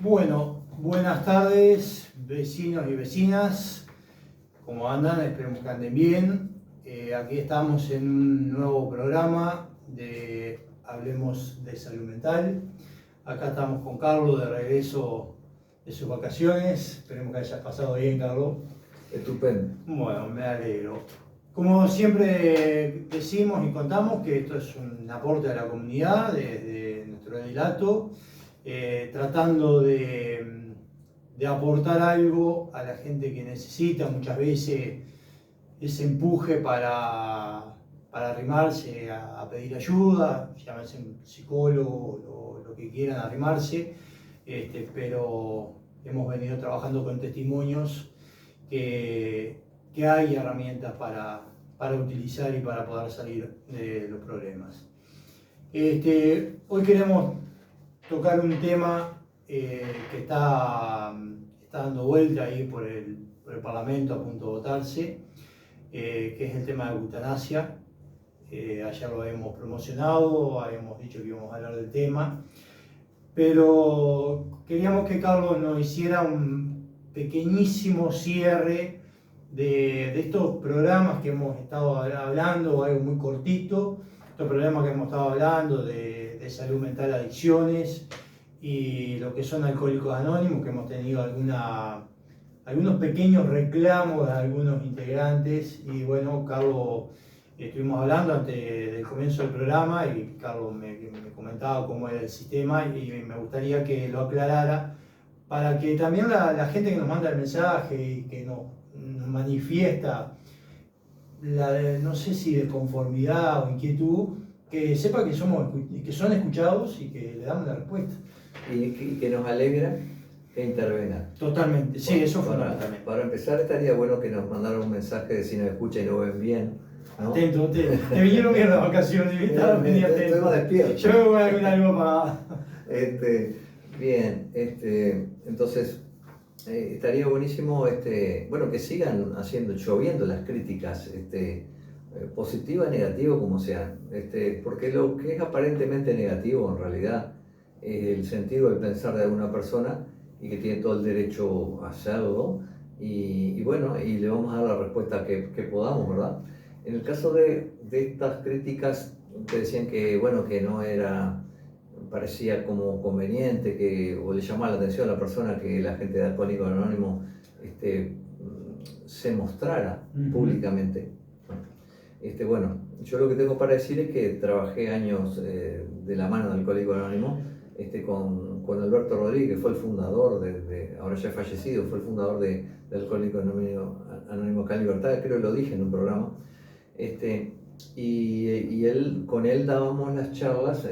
Bueno, buenas tardes, vecinos y vecinas. ¿Cómo andan? Esperemos que anden bien. Aquí estamos en un nuevo programa de Hablemos de Salud Mental. Acá estamos con Carlos de regreso de sus vacaciones. Esperemos que hayas pasado bien, Carlos. Estupendo. Bueno, me alegro. Como siempre decimos y contamos que esto es un aporte a la comunidad desde nuestro relato, tratando de aportar algo a la gente que necesita muchas veces ese empuje para arrimarse a pedir ayuda, llámense psicólogo, lo que quieran arrimarse, pero hemos venido trabajando con testimonios que hay herramientas para utilizar y para poder salir de los problemas. Hoy queremos tocar un tema que está dando vuelta ahí por el Parlamento a punto de votarse, que es el tema de eutanasia. Ayer lo hemos promocionado, habíamos dicho que íbamos a hablar del tema, pero queríamos que Carlos nos hiciera un pequeñísimo cierre de estos programas que hemos estado hablando, algo muy cortito, estos programas que hemos estado hablando de salud mental, adicciones y lo que son alcohólicos anónimos, que hemos tenido algunos pequeños reclamos de algunos integrantes. Y bueno, Carlos, estuvimos hablando antes del comienzo del programa y Carlos me comentaba cómo era el sistema y me gustaría que lo aclarara para que también la gente que nos manda el mensaje y que nos manifiesta no sé si desconformidad o inquietud, que sepa que son escuchados y que le damos la respuesta. Y que nos alegra que intervengan. Totalmente, sí, eso fue fundamental. Para empezar, estaría bueno que nos mandaran un mensaje de si nos escuchan y nos ven bien, ¿no? Atento, te vinieron bien las vacaciones y estabas muy atento. Estuvimos despiertos. Yo me voy a ver algo para... Bien, entonces estaría buenísimo bueno, que sigan lloviendo las críticas positivas, negativas, como sean, porque lo que es aparentemente negativo en realidad es el sentido del pensar de alguna persona y que tiene todo el derecho a hacerlo, y bueno, y le vamos a dar la respuesta que podamos, ¿verdad? En el caso de estas críticas, te decían que, bueno, que no era, parecía como conveniente o le llamaba la atención a la persona que la gente de Alcohólicos Anónimos se mostrara públicamente. Bueno, yo lo que tengo para decir es que trabajé años de la mano de Alcohólicos Anónimos con Alberto Rodríguez, que fue el fundador, ahora ya fallecido, fue el fundador de Alcohólicos Anónimos Acá en Libertad, creo que lo dije en un programa. Y con él dábamos las charlas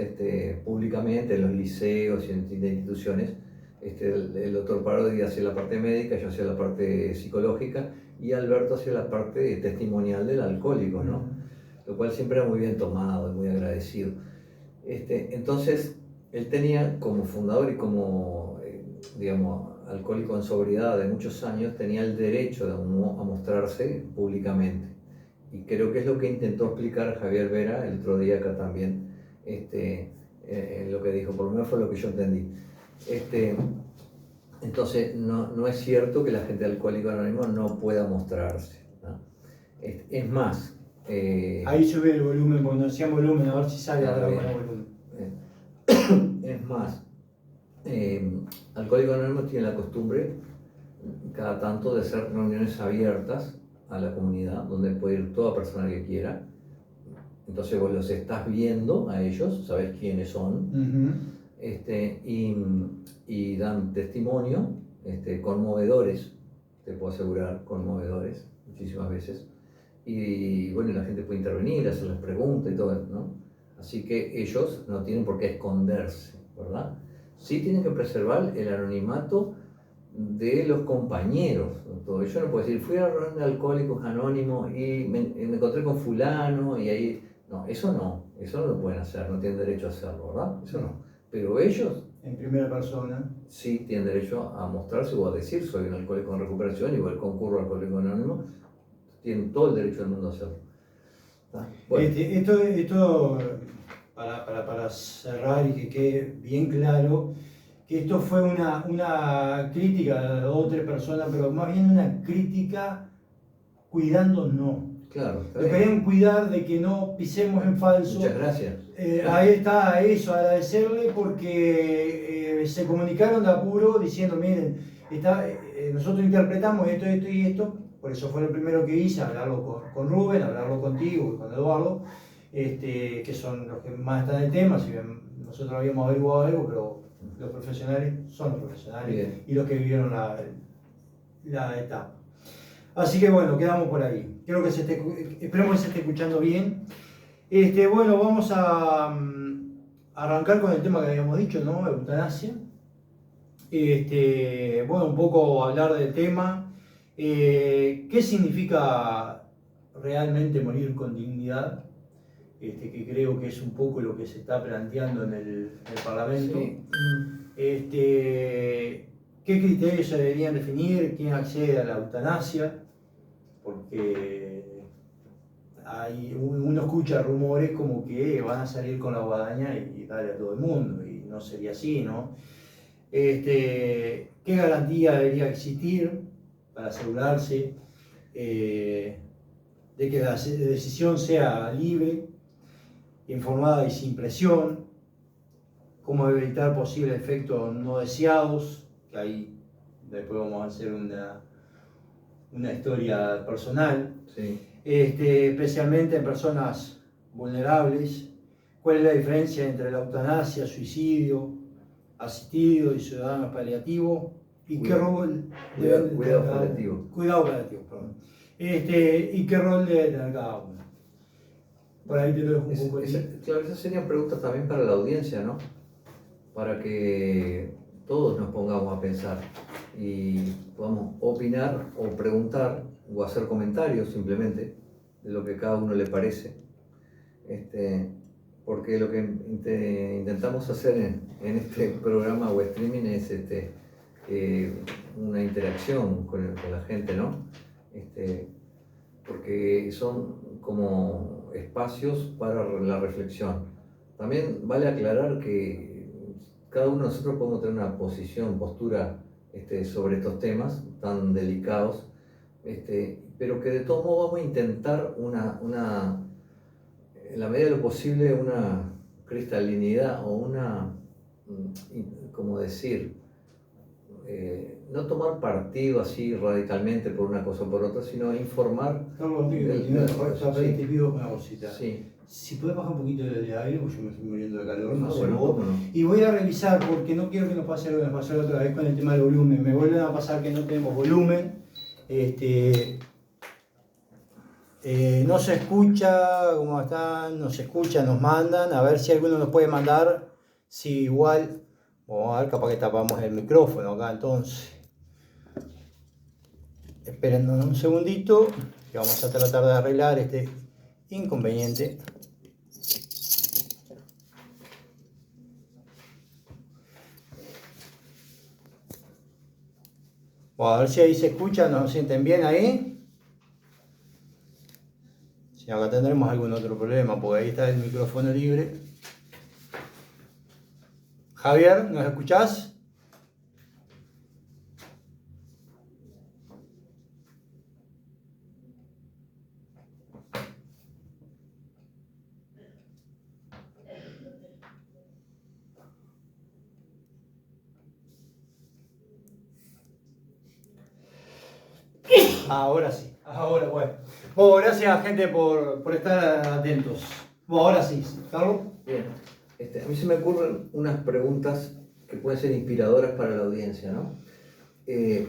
públicamente en los liceos y en distintas instituciones. El doctor Parodi hacía la parte médica, yo hacía la parte psicológica y Alberto hacía la parte testimonial del alcohólico, ¿no? Lo cual siempre era muy bien tomado y muy agradecido. Entonces, él tenía como fundador y como, digamos, alcohólico en sobriedad de muchos años, tenía el derecho a mostrarse públicamente. Y creo que es lo que intentó explicar Javier Vera el otro día acá también, lo que dijo, por lo menos fue lo que yo entendí. Entonces, no es cierto que la gente de Alcohólicos Anónimos no pueda mostrarse, ¿no? Es más... Ahí sube el volumen, cuando hacían volumen, a ver si sale ahora con el volumen. Es más, Alcohólicos Anónimos tiene la costumbre, cada tanto, de hacer reuniones abiertas a la comunidad, donde puede ir toda persona que quiera. Entonces vos los estás viendo a ellos, sabés quiénes son, y dan testimonio, conmovedores, te puedo asegurar, conmovedores, muchísimas veces. Y bueno, la gente puede intervenir, hacerles preguntas y todo eso, ¿no? Así que ellos no tienen por qué esconderse, ¿verdad? Sí tienen que preservar el anonimato de los compañeros. Todo. Yo no puedo decir, fui a la reunión de Alcohólicos Anónimos y me encontré con fulano y ahí... No eso no lo pueden hacer, no tienen derecho a hacerlo, ¿verdad? Eso no. Pero ellos... En primera persona. Sí tienen derecho a mostrarse o a decir, soy un alcohólico en recuperación, igual concurro a Alcohólicos Anónimos, tienen todo el derecho del mundo a hacerlo. Bueno. Esto para cerrar y que quede bien claro, que esto fue una crítica de dos o tres personas, pero más bien una crítica cuidándonos. Claro, Lo querían cuidar de que no pisemos en falso. Muchas gracias. Ahí está eso, agradecerle porque se comunicaron de apuro diciendo, miren, nosotros interpretamos esto, esto y esto, por eso fue lo primero que hice, hablarlo con Rubén, hablarlo contigo y con Eduardo, que son los que más están en el tema, si bien nosotros habíamos averiguado algo, pero los profesionales son los profesionales. Bien. Y los que vivieron la etapa. Así que bueno, quedamos por ahí. Creo que esperemos que se esté escuchando bien. Bueno, vamos a arrancar con el tema que habíamos dicho, ¿no? Eutanasia. Bueno, un poco hablar del tema. ¿Qué significa realmente morir con dignidad? Que creo que es un poco lo que se está planteando en el Parlamento. Sí. ¿Qué criterios se deberían definir? ¿Quién accede a la eutanasia? Porque uno escucha rumores como que van a salir con la guadaña y darle a todo el mundo, y no sería así, ¿no? ¿Qué garantía debería existir para asegurarse de que la decisión sea libre, informada y sin presión? ¿Cómo evitar posibles efectos no deseados? Que ahí después vamos a hacer una historia personal. Sí. Especialmente en personas vulnerables. ¿Cuál es la diferencia entre la eutanasia, suicidio, asistido y ciudadano paliativo? ¿Y qué rol cuidado paliativo? Cuidado paliativo, perdón. ¿Y qué rol debe tener cada uno? Por ahí te lo dejo un poco. Claro, esas serían preguntas también para la audiencia, ¿no? Para que todos nos pongamos a pensar y podamos opinar o preguntar o hacer comentarios simplemente de lo que cada uno le parece. Porque lo que intentamos hacer en este programa o streaming es una interacción con la gente, ¿no? Porque son como espacios para la reflexión. También vale aclarar que cada uno de nosotros podemos tener una postura sobre estos temas tan delicados, pero que de todos modos vamos a intentar en la medida de lo posible, una cristalinidad o como decir, no tomar partido así radicalmente por una cosa o por otra, sino informar. Carlos, te pido una cosita. Sí. Si puedes bajar un poquito de aire, porque yo me estoy muriendo de calor, no sé vos. No. Y voy a revisar, porque no quiero que nos pase lo que nos pasó la otra vez con el tema del volumen. Me vuelven a pasar que no tenemos volumen. No se escucha, ¿cómo están? No se escucha, nos mandan. A ver si alguno nos puede mandar. Si igual, vamos a ver, capaz que tapamos el micrófono acá entonces. Espérennos un segundito, que vamos a tratar de arreglar este inconveniente. Bueno, a ver si ahí se escucha, nos sienten bien ahí. Si acá tendremos algún otro problema, porque ahí está el micrófono libre. Javier, ¿nos escuchás? Ahora sí, ahora bueno. Bueno, gracias gente por estar atentos. Bueno, ahora sí, Carlos. Bien, a mí se me ocurren unas preguntas que pueden ser inspiradoras para la audiencia, ¿no?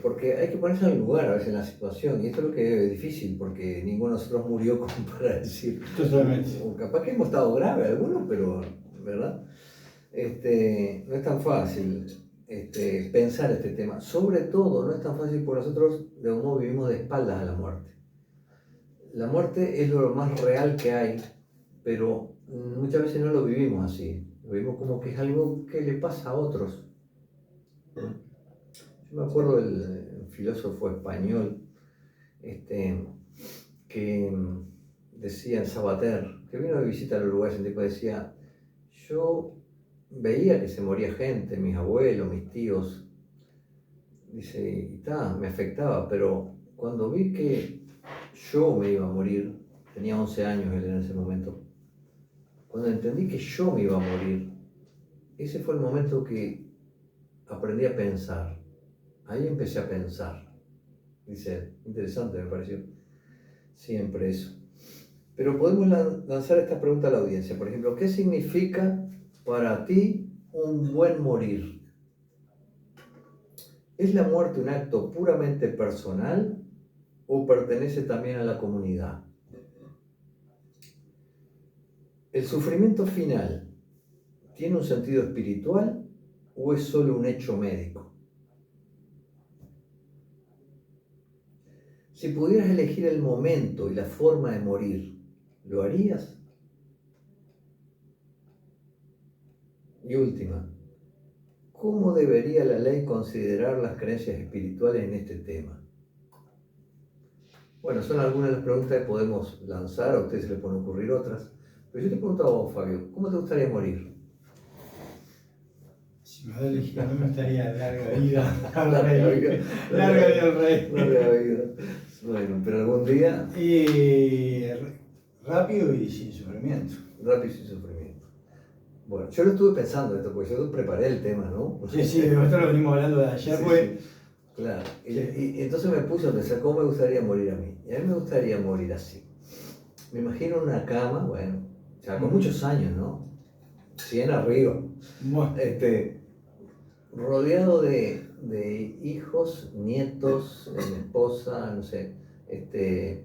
Porque hay que ponerse en el lugar a veces en la situación, y esto es lo que es difícil, porque ninguno de nosotros murió como para decir. Totalmente. O capaz que hemos estado graves algunos, pero, ¿verdad? No es tan fácil pensar este tema. Sobre todo, no es tan fácil porque nosotros de algún modo vivimos de espaldas a la muerte. La muerte es lo más real que hay, pero muchas veces no lo vivimos así. Lo vivimos como que es algo que le pasa a otros. Yo me acuerdo del filósofo español que decía en Sabater, que vino de visita al Uruguay, decía: yo veía que se moría gente, mis abuelos, mis tíos, dice, y me afectaba, pero cuando vi que yo me iba a morir, tenía 11 años él en ese momento, cuando entendí que yo me iba a morir, ese fue el momento que aprendí a pensar. Ahí empecé a pensar. Dice, interesante me pareció. Siempre eso. Pero podemos lanzar esta pregunta a la audiencia. Por ejemplo, ¿qué significa para ti un buen morir? ¿Es la muerte un acto puramente personal o pertenece también a la comunidad? ¿El sufrimiento final tiene un sentido espiritual o es solo un hecho médico? Si pudieras elegir el momento y la forma de morir, ¿lo harías? Y última, ¿cómo debería la ley considerar las creencias espirituales en este tema? Bueno, son algunas de las preguntas que podemos lanzar, a ustedes se les pueden ocurrir otras. Pero yo te pregunto a vos, Fabio, ¿cómo te gustaría morir? Si me da a elegir, no me gustaría larga vida al rey. Larga vida al rey. Larga vida. Bueno, pero algún día... rápido y sin sufrimiento. Rápido y sin sufrimiento. Bueno, yo lo estuve pensando esto, porque yo preparé el tema, ¿no? Sí, nosotros lo venimos hablando de ayer, sí, pues. Sí. Claro, y entonces me puse a pensar cómo me gustaría morir a mí. Y a mí me gustaría morir así. Me imagino una cama, bueno, ya con muchos años, ¿no? 100 arriba. Bueno. Rodeado de hijos, nietos, mi esposa, no sé, de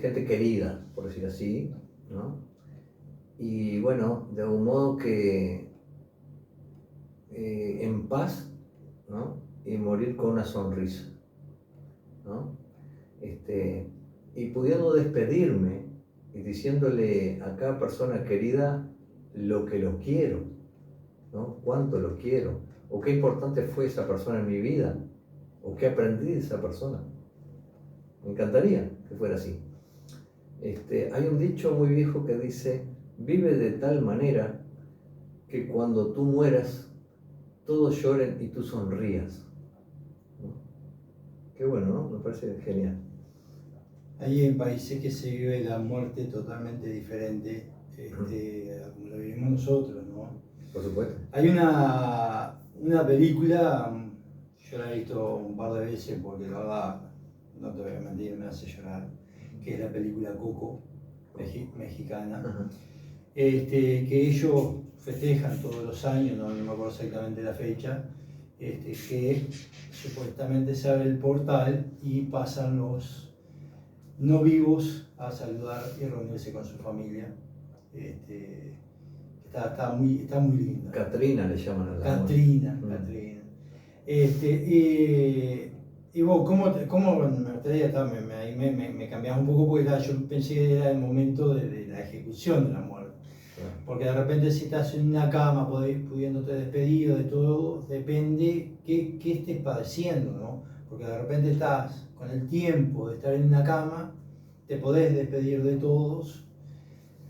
gente querida, por decir así, ¿no? Y bueno, de un modo que en paz, ¿no? Y morir con una sonrisa, ¿no? Y pudiendo despedirme y diciéndole a cada persona querida lo que lo quiero, ¿no? Cuánto lo quiero, o qué importante fue esa persona en mi vida, o qué aprendí de esa persona. Me encantaría que fuera así. Hay un dicho muy viejo que dice, vive de tal manera que cuando tú mueras, todos lloren y tú sonrías. ¿No? Qué bueno, ¿no? Me parece genial. Hay en países que se vive la muerte totalmente diferente a como la vivimos nosotros, ¿no? Por supuesto. Hay una película, yo la he visto un par de veces porque la verdad, no te voy a mentir, me hace llorar, que es la película Coco, mexicana, que ellos festejan todos los años, no me acuerdo exactamente la fecha, que supuestamente se abre el portal y pasan los no vivos a saludar y reunirse con su familia. Está muy linda. Catrina le llaman a la Catrina. Y vos, ¿cómo me gustaría, me cambias un poco porque yo pensé que era el momento de la ejecución de la muerte. Claro. Porque de repente si estás en una cama pudiéndote despedir de todo, depende qué estés padeciendo, ¿no? Porque de repente estás con el tiempo de estar en una cama, te podés despedir de todos,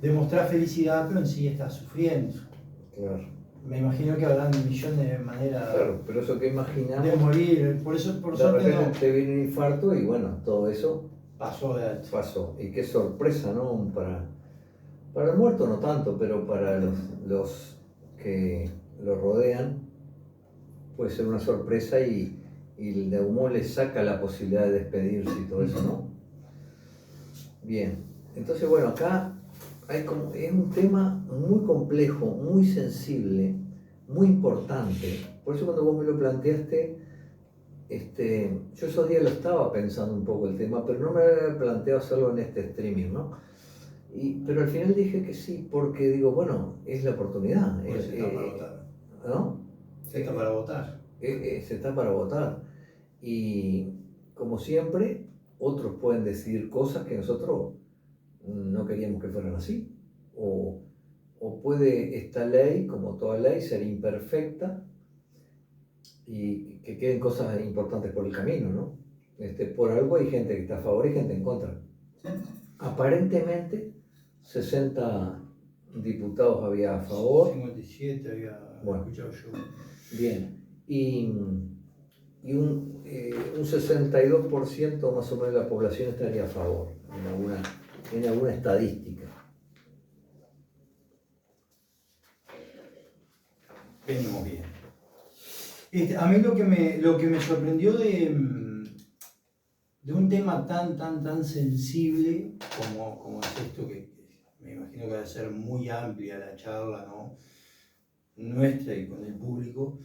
demostrar felicidad, pero en sí estás sufriendo. Claro. Me imagino que habrán millones de maneras. Claro, pero eso que imaginamos. De morir, por suerte no. Te viene un infarto y bueno, todo eso. Pasó de alto. Pasó. Y qué sorpresa, ¿no? Para el muerto no tanto, pero para los que lo rodean puede ser una sorpresa y el humo le saca la posibilidad de despedirse y todo eso, ¿no? Bien, entonces bueno, acá es un tema muy complejo, muy sensible, muy importante. Por eso cuando vos me lo planteaste, yo esos días lo estaba pensando un poco el tema, pero no me había planteado hacerlo en este streaming, ¿no? Pero al final dije que sí, porque digo, bueno, es la oportunidad. Pues se está para votar. ¿No? Se está para votar. Se está para votar. Y como siempre, otros pueden decidir cosas que nosotros no queríamos que fueran así. O puede esta ley, como toda ley, ser imperfecta y que queden cosas importantes por el camino, ¿no? Por algo hay gente que está a favor y gente en contra. Aparentemente, 60 diputados había a favor. 57 había escuchado yo. Bien. Y un 62% más o menos de la población estaría a favor en alguna estadística. Venimos bien. A mí lo que me sorprendió de un tema tan sensible como es esto, que me imagino que va a ser muy amplia la charla, ¿no? Nuestra y con el público.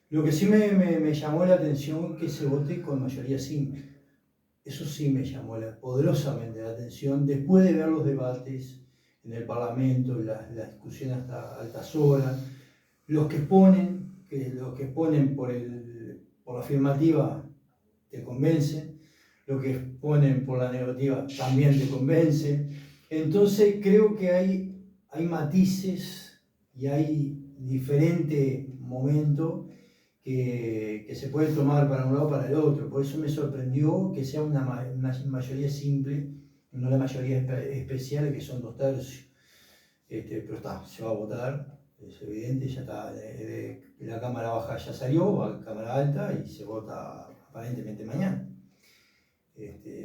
Lo que sí me llamó la atención es que se vote con mayoría simple. Eso sí me llamó poderosamente la atención después de ver los debates en el Parlamento, la discusión hasta altas horas. Los que ponen por la afirmativa te convencen, los que ponen por la negativa también te convencen. Entonces creo que hay matices y hay diferentes momentos que se pueden tomar para un lado o para el otro. Por eso me sorprendió que sea una mayoría simple, no la mayoría especial, que son 2/3. Pero se va a votar. Es evidente, ya está, la Cámara Baja ya salió, va a la Cámara Alta y se vota aparentemente mañana.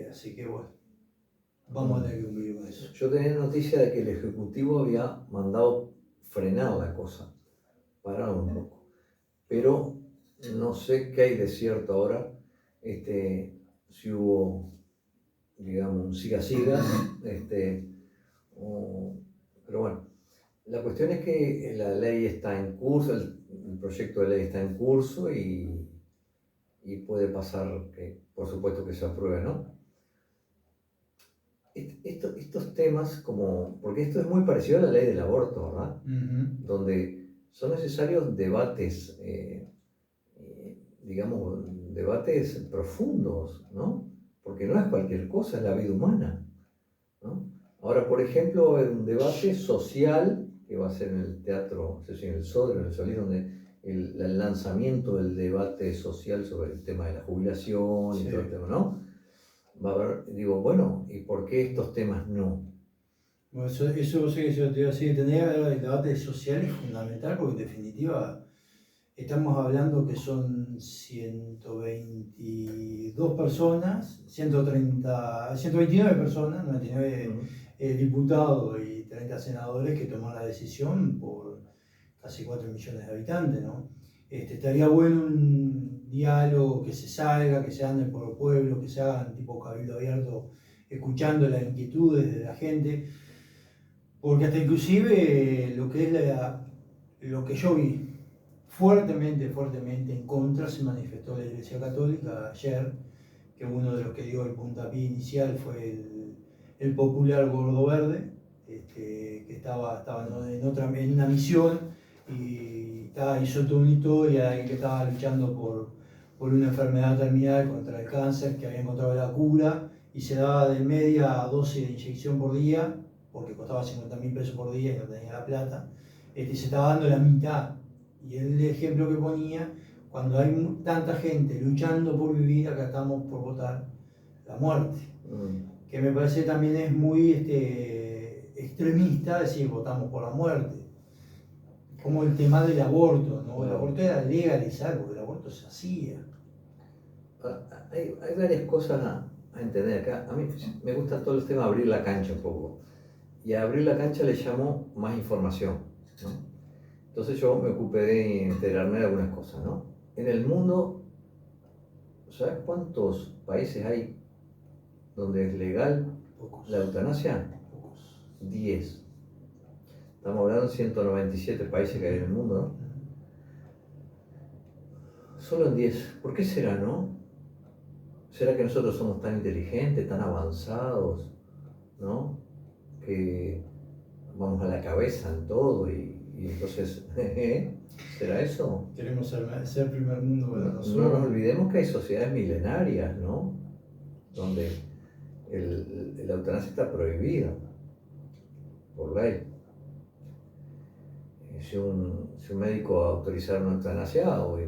Así que bueno, vamos a tener que cumplir con eso. Yo tenía noticia de que el Ejecutivo había mandado frenar la cosa, parar un poco, pero no sé qué hay de cierto ahora, si hubo, digamos, un siga-siga, pero bueno. La cuestión es que la ley está en curso, el proyecto de ley está en curso y puede pasar que, por supuesto, que se apruebe, ¿no? Estos temas, porque esto es muy parecido a la ley del aborto, ¿verdad? Donde son necesarios debates, digamos, debates profundos, ¿no? Porque no es cualquier cosa, es la vida humana, ¿no? Ahora, por ejemplo, hay un debate social que va a ser en el teatro, no sé si en el Sodre, en el Solís, donde el lanzamiento del debate social sobre el tema de la jubilación y todo el tema, ¿no? Va a haber, digo, bueno, ¿y por qué estos temas no? Bueno, eso sé que yo te iba a decir, el debate social es fundamental porque en definitiva estamos hablando que son 122 personas, 129 personas, 99 diputados y 30 senadores que toman la decisión por casi 4 millones de habitantes, ¿no? Estaría bueno un diálogo que se salga, que se ande por el pueblo, que se hagan tipo cabildo abierto, escuchando las inquietudes de la gente, porque hasta inclusive lo que yo vi fuertemente en contra se manifestó la Iglesia Católica ayer, que uno de los que dio el puntapié inicial fue el popular Gordo Verde, que estaba en una misión y hizo toda una historia de alguien que estaba luchando por una enfermedad terminal contra el cáncer, que había encontrado la cura y se daba de media 12 de inyección por día, porque costaba 50.000 pesos por día y no tenía la plata, se estaba dando la mitad. Y el ejemplo que ponía, cuando hay tanta gente luchando por vivir, acá estamos por votar la muerte. Que me parece también es muy extremista decir votamos por la muerte. Como el tema del aborto, ¿no? El aborto era legalizar, porque el aborto se hacía. Hay varias cosas a entender acá. A mí me gusta todo el tema de abrir la cancha un poco. Y a abrir la cancha le llamo más información, ¿no? Entonces yo me ocupé de enterarme de algunas cosas, ¿no? En el mundo, ¿sabes cuántos países hay donde es legal la eutanasia? 10. Estamos hablando de 197 países que hay en el mundo, ¿no? Solo en 10. ¿Por qué será, no? ¿Será que nosotros somos tan inteligentes, tan avanzados, ¿no? Que vamos a la cabeza en todo y entonces, ¿será eso? Queremos ser primer mundo para nosotros. No nos olvidemos que hay sociedades milenarias, ¿no? Donde la eutanasia está prohibida por ley. Si un médico autorizara una eutanasia, hoy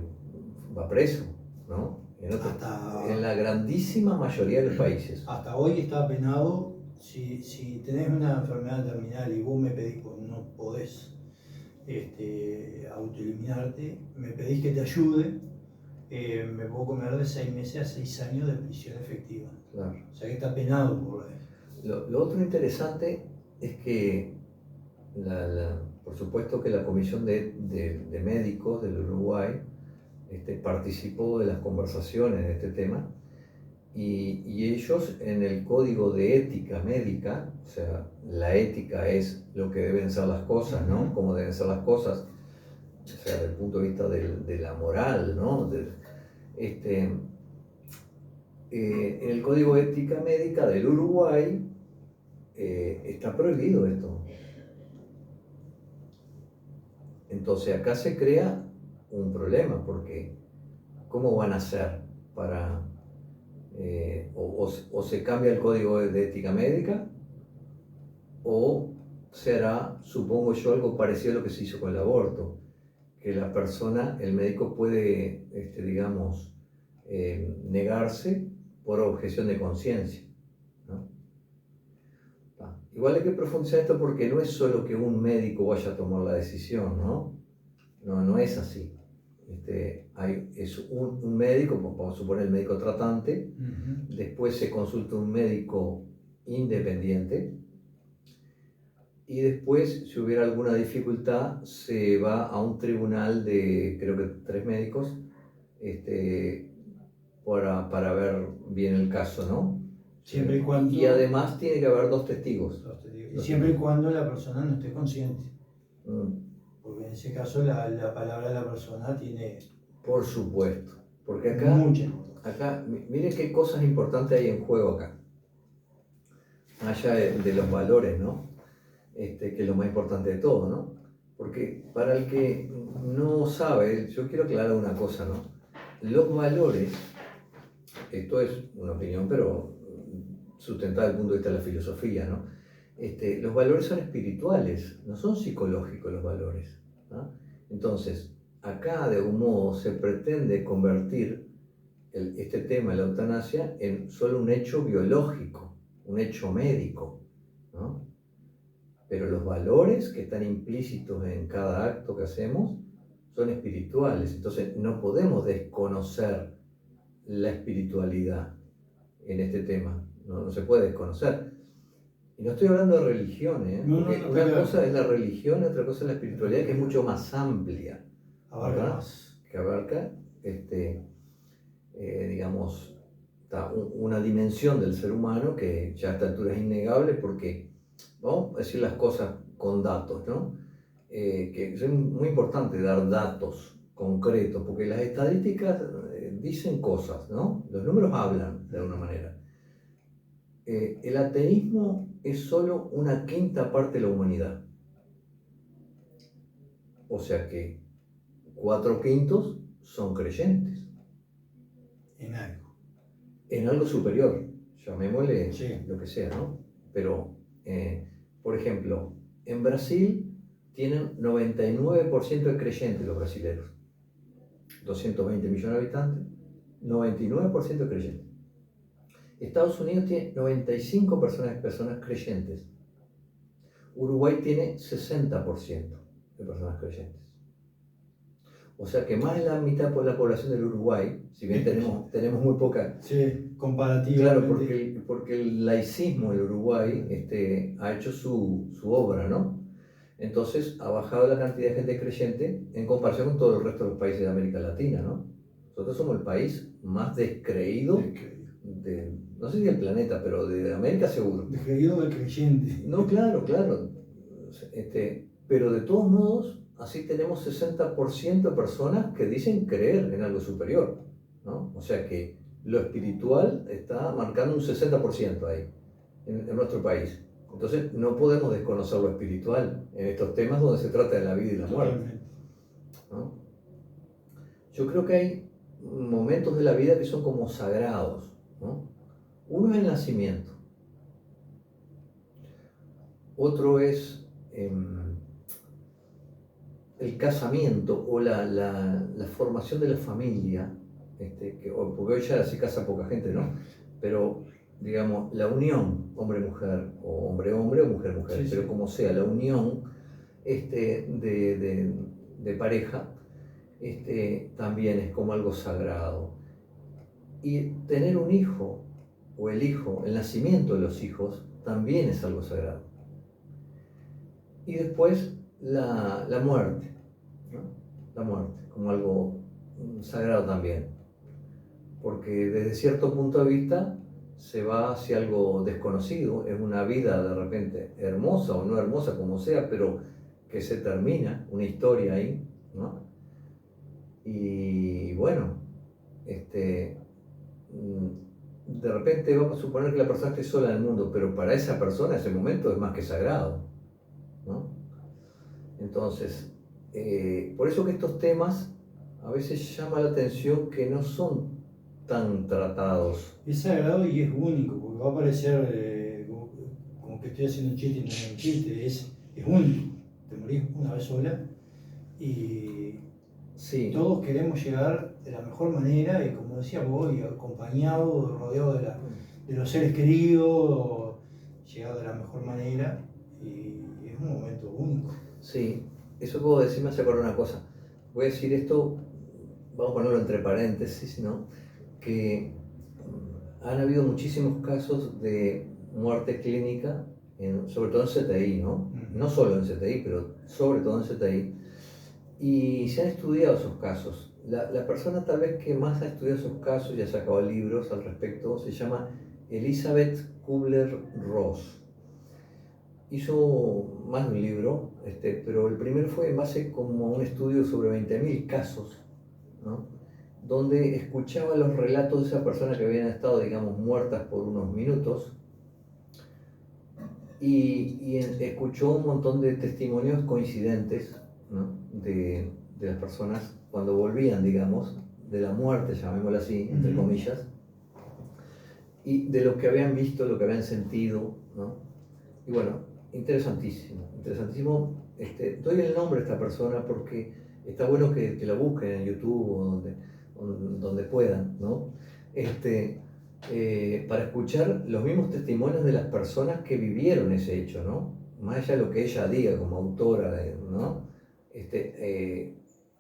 va preso, ¿no? En la grandísima mayoría de los países. Hasta hoy está penado si tenés una enfermedad terminal y vos me pedís, pues no podés autoeliminarte, me pedís que te ayude, me puedo comer de 6 meses a 6 años de prisión efectiva. Claro. O sea que está penado por eso. Lo otro interesante es que, por supuesto que la Comisión de Médicos del Uruguay participó de las conversaciones de este tema y ellos en el Código de Ética Médica, o sea, la ética es lo que deben ser las cosas, ¿no? Cómo deben ser las cosas, o sea, desde el punto de vista de la moral, ¿no? En el Código de Ética Médica del Uruguay está prohibido esto. Entonces acá se crea un problema, porque ¿cómo van a hacer para... o se cambia el Código de Ética Médica, o se hará, supongo yo, algo parecido a lo que se hizo con el aborto, que la persona, el médico puede, digamos, negarse por objeción de conciencia, ¿no? Igual hay que profundizar esto porque no es solo que un médico vaya a tomar la decisión, ¿no? No es así. Es un médico, vamos a suponer el médico tratante, después se consulta un médico independiente y después, si hubiera alguna dificultad, se va a un tribunal de, creo que 3 médicos, para ver bien el caso, ¿no? Siempre y cuando... Y además tiene que haber 2 testigos. Y siempre y cuando la persona no esté consciente. Mm. Porque en ese caso la palabra de la persona tiene... Por supuesto. Porque acá, mire qué cosas importantes hay en juego acá. Allá de los valores, ¿no? Que es lo más importante de todo, ¿no? Porque para el que no sabe, yo quiero aclarar una cosa, ¿no? Los valores, esto es una opinión, pero sustentada desde el punto de vista de la filosofía, ¿no? Los valores son espirituales, no son psicológicos los valores, ¿no? Entonces, acá de algún modo se pretende convertir este tema de la eutanasia en solo un hecho biológico, un hecho médico, ¿no? Pero los valores que están implícitos en cada acto que hacemos son espirituales, entonces no podemos desconocer la espiritualidad en este tema, no se puede desconocer. Y no estoy hablando de religión, porque una cosa es la religión y otra cosa es la espiritualidad, que es mucho más amplia, abarca más. Que abarca, digamos, una dimensión del ser humano que ya a esta altura es innegable, porque vamos a decir las cosas con datos, ¿no? Que es muy importante dar datos concretos, porque las estadísticas dicen cosas, ¿no? Los números hablan de alguna manera. El ateísmo es solo una quinta parte de la humanidad. O sea que 4/5 son creyentes. En algo. En algo superior, llamémosle sí, lo que sea, ¿no? Pero, por ejemplo, en Brasil tienen 99% de creyentes los brasileños. 220 millones de habitantes, 99% de creyentes. Estados Unidos tiene 95 personas creyentes. Uruguay tiene 60% de personas creyentes. O sea que más de la mitad de la población del Uruguay, si bien tenemos muy poca... Sí, comparativamente. Claro, porque el laicismo en Uruguay ha hecho su obra, ¿no? Entonces ha bajado la cantidad de gente creyente en comparación con todo el resto de los países de América Latina, ¿no? Nosotros somos el país más descreído. No sé si del planeta, pero de América seguro. Descreído del creyente. No, claro. Pero de todos modos, así tenemos 60% de personas que dicen creer en algo superior, ¿no? O sea que lo espiritual está marcando un 60% ahí, en nuestro país. Entonces no podemos desconocer lo espiritual en estos temas donde se trata de la vida y la muerte, ¿no? Yo creo que hay momentos de la vida que son como sagrados, ¿no? Uno es el nacimiento, otro es el casamiento o la formación de la familia, porque hoy ya se casa poca gente, ¿no? Pero, digamos, la unión hombre-mujer, o hombre-hombre o mujer-mujer, Sí, pero sí. como sea, la unión de pareja también es como algo sagrado. Y tener un hijo, o el hijo, el nacimiento de los hijos, también es algo sagrado. Y después la muerte, ¿no? La muerte, como algo sagrado también. Porque desde cierto punto de vista se va hacia algo desconocido, es una vida de repente hermosa o no hermosa, como sea, pero que se termina, una historia ahí, ¿no? Y bueno, de repente vamos a suponer que la persona esté sola en el mundo, pero para esa persona ese momento es más que sagrado, ¿no? Entonces, por eso que estos temas a veces llama la atención que no son tan tratados. Es sagrado y es único, porque va a parecer como que estoy haciendo un chiste y no es un chiste, es único. Te morís una vez sola y Sí, todos queremos llegar de la mejor manera y como decía vos, y acompañado, rodeado de los seres queridos, llegar de la mejor manera y es un momento único. sí, eso que vos decís me hace acordar una cosa. Voy a decir esto, vamos a ponerlo entre paréntesis, ¿no? Que han habido muchísimos casos de muerte clínica, sobre todo en CTI, ¿no? No solo en CTI, pero sobre todo en CTI. Y se han estudiado esos casos. La persona tal vez que más ha estudiado esos casos y ha sacado libros al respecto se llama Elizabeth Kubler-Ross. Hizo más de un libro, pero el primero fue en base como a un estudio sobre 20.000 casos, ¿no? Donde escuchaba los relatos de esas personas que habían estado, digamos, muertas por unos minutos y escuchó un montón de testimonios coincidentes, ¿no? de las personas cuando volvían, digamos, de la muerte, llamémosla así, entre comillas, y de lo que habían visto, lo que habían sentido, ¿no? Y bueno, interesantísimo, interesantísimo. Doy el nombre a esta persona porque está bueno que la busquen en YouTube o donde puedan, ¿no? Para escuchar los mismos testimonios de las personas que vivieron ese hecho, ¿no? Más allá de lo que ella diga como autora, ¿no? He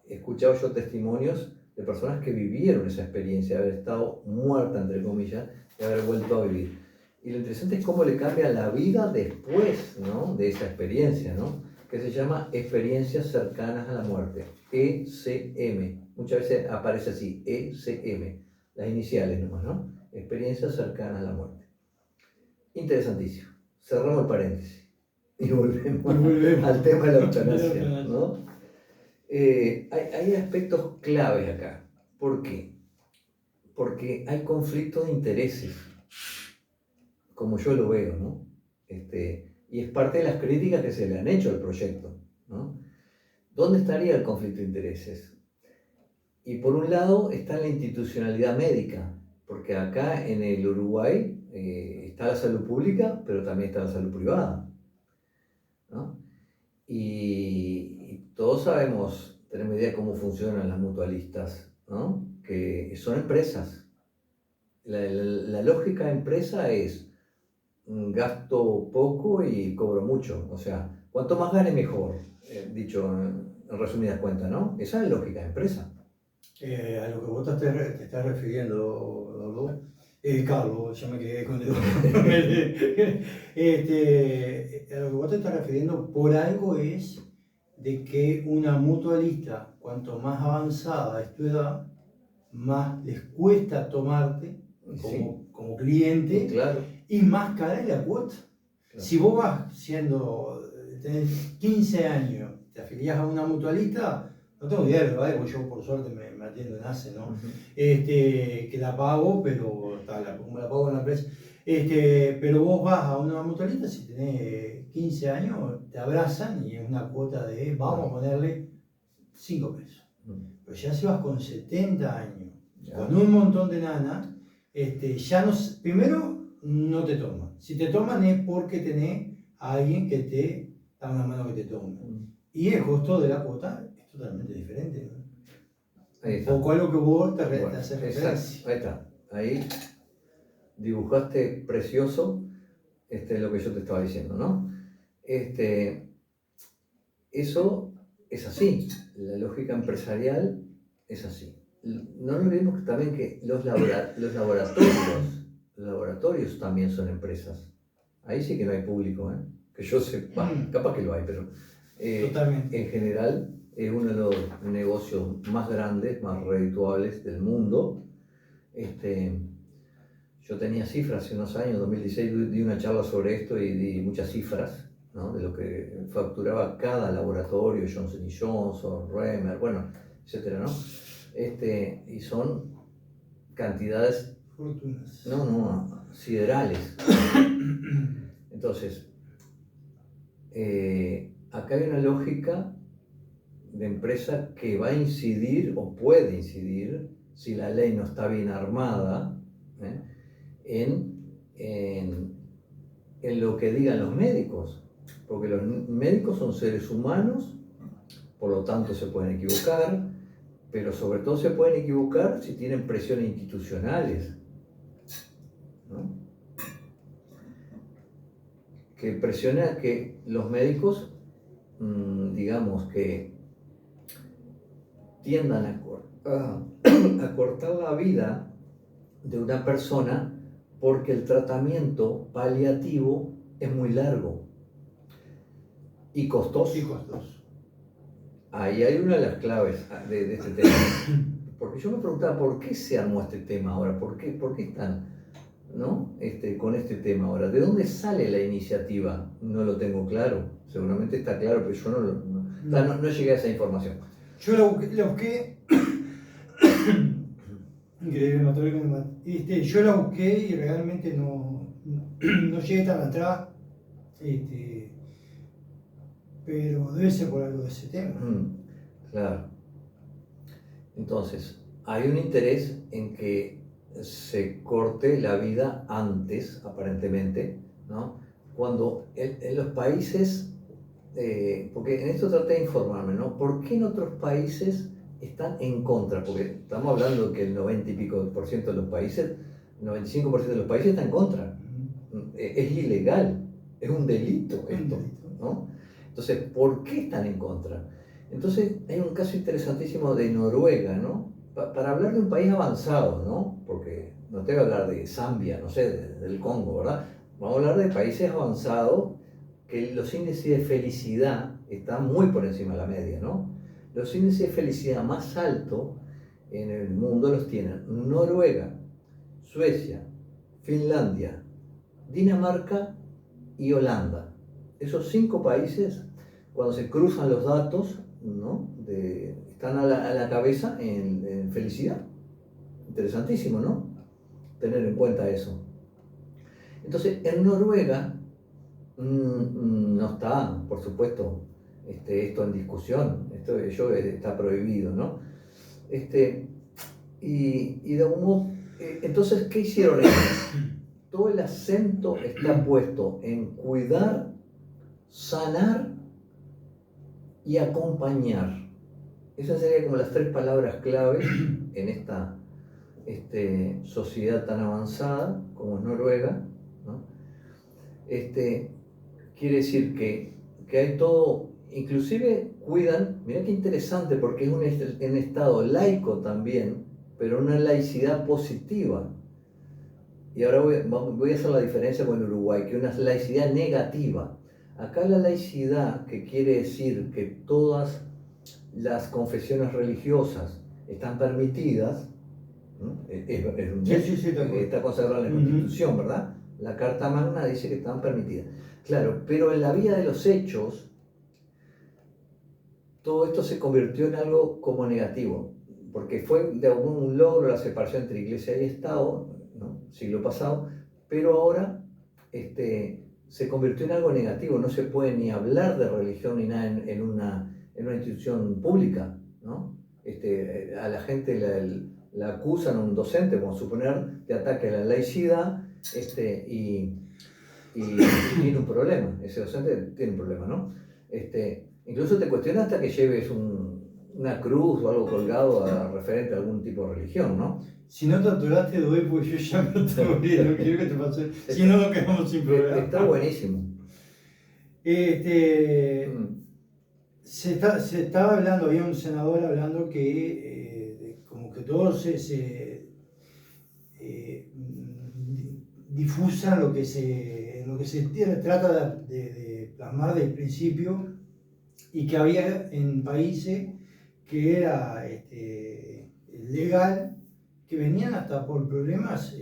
escuchado yo testimonios de personas que vivieron esa experiencia, de haber estado muerta, entre comillas, y haber vuelto a vivir. Y lo interesante es cómo le cambia la vida después, ¿no? De esa experiencia, ¿no? Que se llama experiencias cercanas a la muerte, ECM. Muchas veces aparece así, ECM, las iniciales nomás, ¿no? Experiencias cercanas a la muerte. Interesantísimo. Cerramos el paréntesis y volvemos al tema de la eutanasia, ¿no? Hay aspectos claves acá. ¿Por qué? Porque hay conflictos de intereses, como yo lo veo, ¿no? Y es parte de las críticas que se le han hecho al proyecto, ¿no? ¿Dónde estaría el conflicto de intereses? Y por un lado está la institucionalidad médica, porque acá en el Uruguay está la salud pública, pero también está la salud privada, ¿no? Y todos sabemos, tenemos idea de cómo funcionan las mutualistas, ¿no? Que son empresas. La lógica de empresa es gasto poco y cobro mucho. O sea, cuanto más gane, mejor, dicho en resumidas cuentas, ¿no? Esa es la lógica de empresa. A lo que vos te estás refiriendo, Eduardo, Carlos, ya me quedé con Eduardo. A lo que vos te estás refiriendo por algo es de que una mutualista, cuanto más avanzada es tu edad, más les cuesta tomarte como cliente, claro. Y más cara es la cuota. Claro. Si vos vas tenés 15 años, te afiliás a una mutualista, no tengo idea de lo que vale, porque yo por suerte me atiendo en ACE, ¿no? Que la pago, pero como la pago en la empresa. Pero vos vas a una mutualista, si tenés 15 años, te abrazan y es una cuota de, vamos a ponerle 5 pesos. Pero ya si vas con 70 años, con un montón de nanas, ya no, primero no te toman. Si te toman es porque tenés a alguien que te da una mano que te tome. Y el costo de la cuota es totalmente diferente, ¿no? Ahí está. Un poco algo que vos te haces referencia. Ahí está. Ahí dibujaste precioso lo que yo te estaba diciendo, ¿no? Eso es así, la lógica empresarial es así. No olvidemos también que los laboratorios también son empresas. Ahí sí que no hay público, ¿eh? Que yo sepa, capaz que lo hay, pero en general es uno de los negocios más grandes, más redituables del mundo. Yo tenía cifras hace unos años, 2016, di una charla sobre esto y di muchas cifras, ¿no? De lo que facturaba cada laboratorio, Johnson & Johnson, Remer, bueno, etcétera, ¿no? Y son cantidades, fortunas, siderales. Entonces, acá hay una lógica de empresa que va a incidir o puede incidir, si la ley no está bien armada, en lo que digan los médicos, porque los médicos son seres humanos, por lo tanto se pueden equivocar, pero sobre todo se pueden equivocar si tienen presiones institucionales, ¿no? Que presiona que los médicos, digamos que tiendan a cortar la vida de una persona porque el tratamiento paliativo es muy largo y costoso. Ahí hay una de las claves de este tema. Porque yo me preguntaba, ¿por qué se armó este tema ahora? ¿Por qué están, ¿no? Con este tema ahora? ¿De dónde sale la iniciativa? No lo tengo claro. Seguramente está claro, pero yo no llegué a esa información. Yo lo busqué. Increíble, yo la busqué y realmente no llegué tan atrás, pero debe ser por algo de ese tema. Claro. Entonces, hay un interés en que se corte la vida antes, aparentemente, ¿no? Cuando en los países, porque en esto traté de informarme, ¿no? ¿Por qué en otros países están en contra? Porque estamos hablando de que el 90 y pico por ciento de los países, el 95% de los países están en contra. Es ilegal, es un delito esto, ¿no? Entonces, ¿por qué están en contra? Entonces, hay un caso interesantísimo de Noruega, ¿no? Para hablar de un país avanzado, ¿no? Porque no te voy a hablar de Zambia, no sé, del Congo, ¿verdad? Vamos a hablar de países avanzados que los índices de felicidad están muy por encima de la media, ¿no? Los índices de felicidad más altos en el mundo los tienen Noruega, Suecia, Finlandia, Dinamarca y Holanda. Esos 5 países, cuando se cruzan los datos, ¿no? Están a la cabeza en felicidad. Interesantísimo, ¿no? Tener en cuenta eso. Entonces, en Noruega no está, por supuesto, esto en discusión. Esto está prohibido, ¿no? Y de algún modo, entonces, ¿qué hicieron ellos? Todo el acento está puesto en cuidar, sanar y acompañar. Esas serían como las 3 palabras claves en esta sociedad tan avanzada como es Noruega, ¿no? Quiere decir que hay todo, inclusive cuidan, mirá qué interesante, porque es un estado laico también, pero una laicidad positiva. Y ahora voy a hacer la diferencia con Uruguay, que es una laicidad negativa. Acá la laicidad, que quiere decir que todas las confesiones religiosas están permitidas, ¿no? Está consagrado en la Constitución, ¿verdad? La Carta Magna dice que están permitidas. Claro, pero en la vida de los hechos, todo esto se convirtió en algo como negativo, porque fue de algún logro la separación entre Iglesia y Estado, ¿no? Siglo pasado, pero ahora se convirtió en algo negativo. No se puede ni hablar de religión ni nada en una institución pública, ¿no? A la gente la acusan a un docente, vamos a suponer, de ataque a la laicidad, y tiene un problema. Ese docente tiene un problema, ¿no? Incluso te cuestiona hasta que lleves una cruz o algo colgado referente a algún tipo de religión, ¿no? Si no te atoraste, doy, porque yo ya me atoré, no quiero que te pase. Si no, nos quedamos sin programa. Está buenísimo. Se estaba hablando, había un senador hablando que como que todo se difusa lo que se trata de plasmar del principio, y que había en países que era legal, que venían hasta por problemas,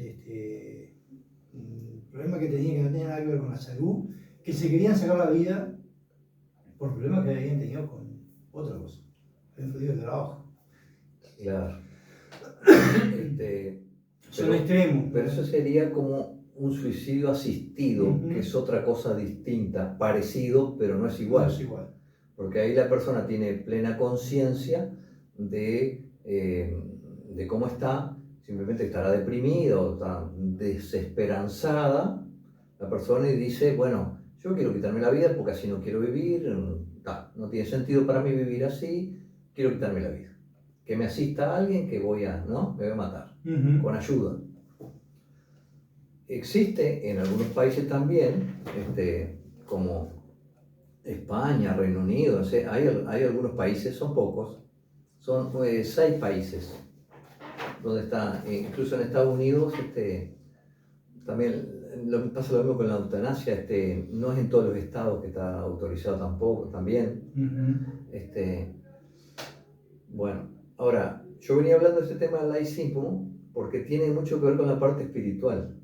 problemas que no tenían nada que ver con la salud, que se querían sacar la vida por problemas que habían tenido con otra cosa, habían perdido el trabajo. Claro. Son extremos. Pero eso sería como un suicidio asistido, que es otra cosa distinta, parecido, pero no es igual. No es igual. Porque ahí la persona tiene plena conciencia de cómo está, simplemente estará deprimida o está desesperanzada la persona y dice, bueno, yo quiero quitarme la vida porque así no quiero vivir, no tiene sentido para mí vivir así, quiero quitarme la vida. Que me asista alguien que me voy a matar, con ayuda. Existe en algunos países también, como España, Reino Unido, hay algunos países, son pocos, son 6 países, donde está, incluso en Estados Unidos, también pasa lo mismo con la eutanasia, no es en todos los estados que está autorizado tampoco, también. Bueno, ahora, yo venía hablando de este tema del laicismo porque tiene mucho que ver con la parte espiritual,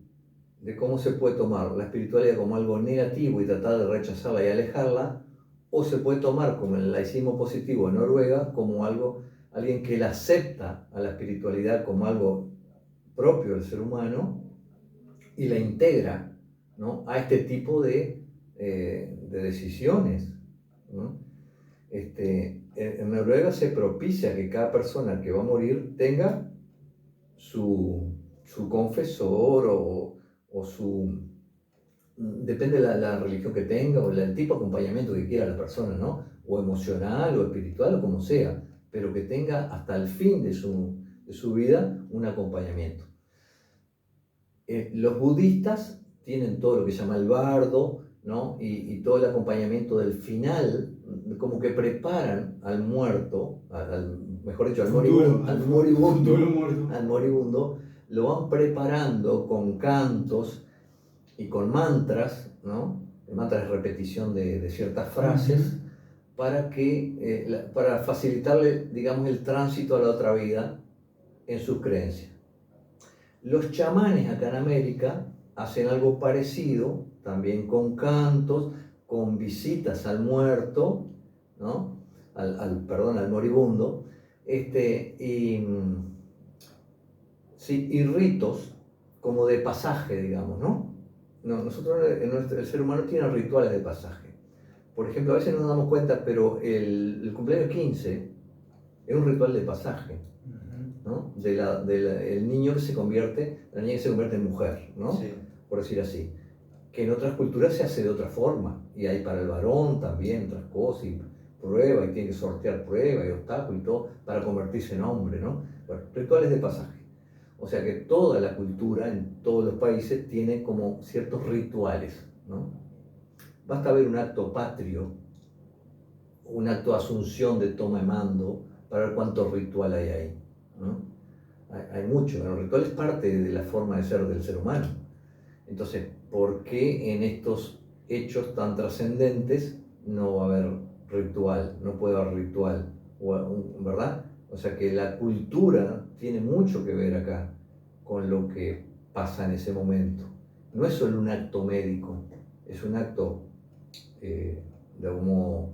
de cómo se puede tomar la espiritualidad como algo negativo y tratar de rechazarla y alejarla, o se puede tomar como el laicismo positivo en Noruega, como alguien que la acepta a la espiritualidad como algo propio del ser humano y la integra, ¿no?, a este tipo de decisiones, ¿no? En Noruega se propicia que cada persona que va a morir tenga su confesor o su... Depende de la religión que tenga o el tipo de acompañamiento que quiera la persona, ¿no? O emocional o espiritual o como sea, pero que tenga hasta el fin de su vida un acompañamiento. Los budistas tienen todo lo que se llama el bardo, ¿no? Y todo el acompañamiento del final, como que preparan al muerto, mejor dicho, al moribundo, lo van preparando con cantos y con mantras, ¿no? El mantra es repetición de ciertas frases, para facilitarle, digamos, el tránsito a la otra vida en sus creencias. Los chamanes acá en América hacen algo parecido, también con cantos, con visitas al muerto, ¿no? al moribundo, y ritos como de pasaje, digamos, ¿no? Nosotros, el ser humano tiene rituales de pasaje. Por ejemplo, a veces no nos damos cuenta, pero el cumpleaños 15 es un ritual de pasaje, ¿no? El niño que se convierte, la niña que se convierte en mujer, ¿no? Sí. Por decir así. Que en otras culturas se hace de otra forma, y hay para el varón también otras cosas, y prueba, y tiene que sortear pruebas y obstáculos y todo para convertirse en hombre, ¿no? Bueno, rituales de pasaje. O sea que toda la cultura en todos los países tiene como ciertos rituales, ¿no? Basta ver un acto patrio, un acto de asunción de toma de mando, para ver cuánto ritual hay ahí, ¿no? Hay mucho. El ritual es parte de la forma de ser del ser humano. Entonces, ¿por qué en estos hechos tan trascendentes no va a haber ritual? No puede haber ritual, ¿verdad? O sea que la cultura tiene mucho que ver acá con lo que pasa en ese momento. No es solo un acto médico, es un acto de algún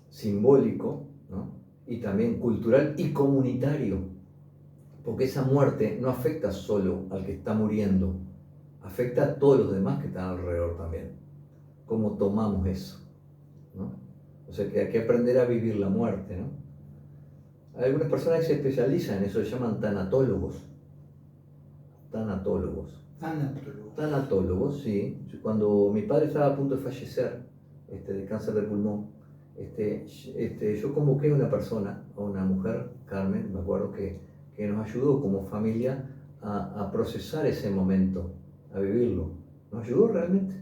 simbólico, ¿no? Y también cultural y comunitario, porque esa muerte no afecta solo al que está muriendo, afecta a todos los demás que están alrededor también. ¿Cómo tomamos eso, ¿no? O sea que hay que aprender a vivir la muerte, ¿no? Hay algunas personas que se especializan en eso, se llaman tanatólogos. Tanatólogos, sí. Cuando mi padre estaba a punto de fallecer de cáncer de pulmón, yo convoqué a una persona, a una mujer, Carmen, me acuerdo, que que nos ayudó como familia a procesar ese momento, a vivirlo. Nos ayudó realmente,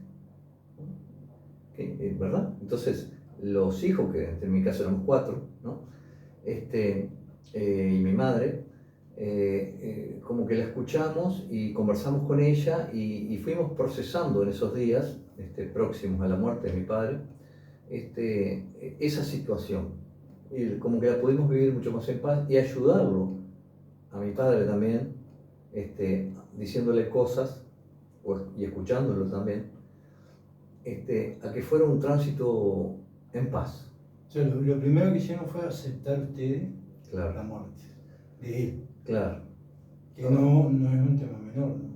¿verdad? Entonces, los hijos, que en mi caso éramos 4, ¿no? Y mi madre, como que la escuchamos y conversamos con ella y fuimos procesando en esos días próximos a la muerte de mi padre esa situación. Y como que la pudimos vivir mucho más en paz y ayudarlo a mi padre también, diciéndole cosas y escuchándolo también, a que fuera un tránsito en paz. O sea, lo primero que hicieron fue aceptar ustedes Claro. la muerte de él. Claro. Que no es un tema menor, ¿no?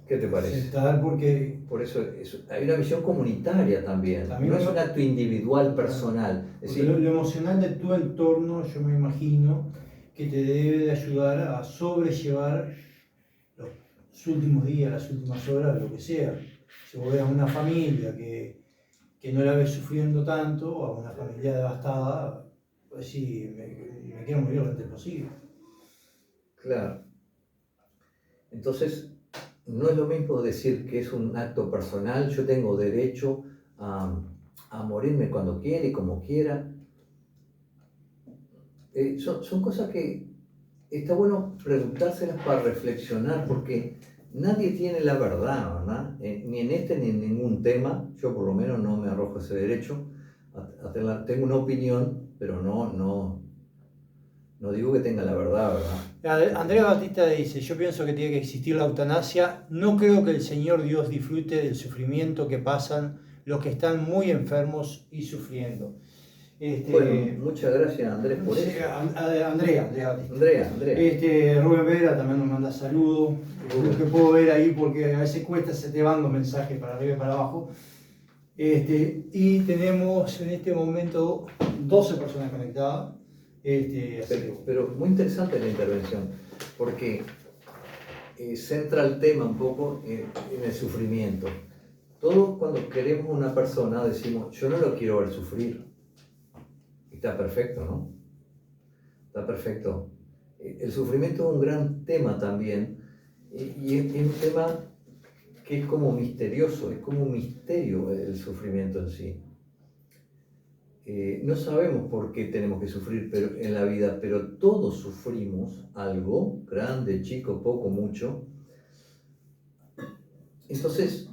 ¿Qué te parece? Aceptar porque... Por eso hay una visión comunitaria también no es un acto individual, personal. Es decir, lo emocional de tu entorno, yo me imagino, que te debe de ayudar a sobrellevar los últimos días, las últimas horas, lo que sea. Si vos ves a una familia que no la ves sufriendo tanto, o a una familia devastada, pues sí, me quiero morir lo antes posible. Claro. Entonces, no es lo mismo decir que es un acto personal, yo tengo derecho a morirme cuando quiera y como quiera. Son cosas que está bueno preguntárselas para reflexionar, porque nadie tiene la verdad, ¿verdad? Ni en ni en ningún tema. Yo por lo menos no me arrojo ese derecho a tenerla. Tengo una opinión, pero no digo que tenga la verdad, ¿verdad? Andrea Batista dice, yo pienso que tiene que existir la eutanasia, no creo que el Señor Dios disfrute del sufrimiento que pasan los que están muy enfermos y sufriendo. Bueno, muchas gracias Andrés por eso. Andrea Batista. Rubén Vera también nos manda saludos, lo que puedo ver ahí porque a veces cuesta, se te van los mensajes para arriba y para abajo. Y tenemos en este momento 12 personas conectadas. Pero muy interesante la intervención, porque centra el tema un poco en el sufrimiento. Todos cuando queremos una persona decimos, yo no lo quiero ver sufrir. Y está perfecto, ¿no? Está perfecto. El sufrimiento es un gran tema también, y es un tema que es como misterioso, es como un misterio el sufrimiento en sí. No sabemos por qué tenemos que sufrir en la vida, pero todos sufrimos algo, grande, chico, poco, mucho. Entonces,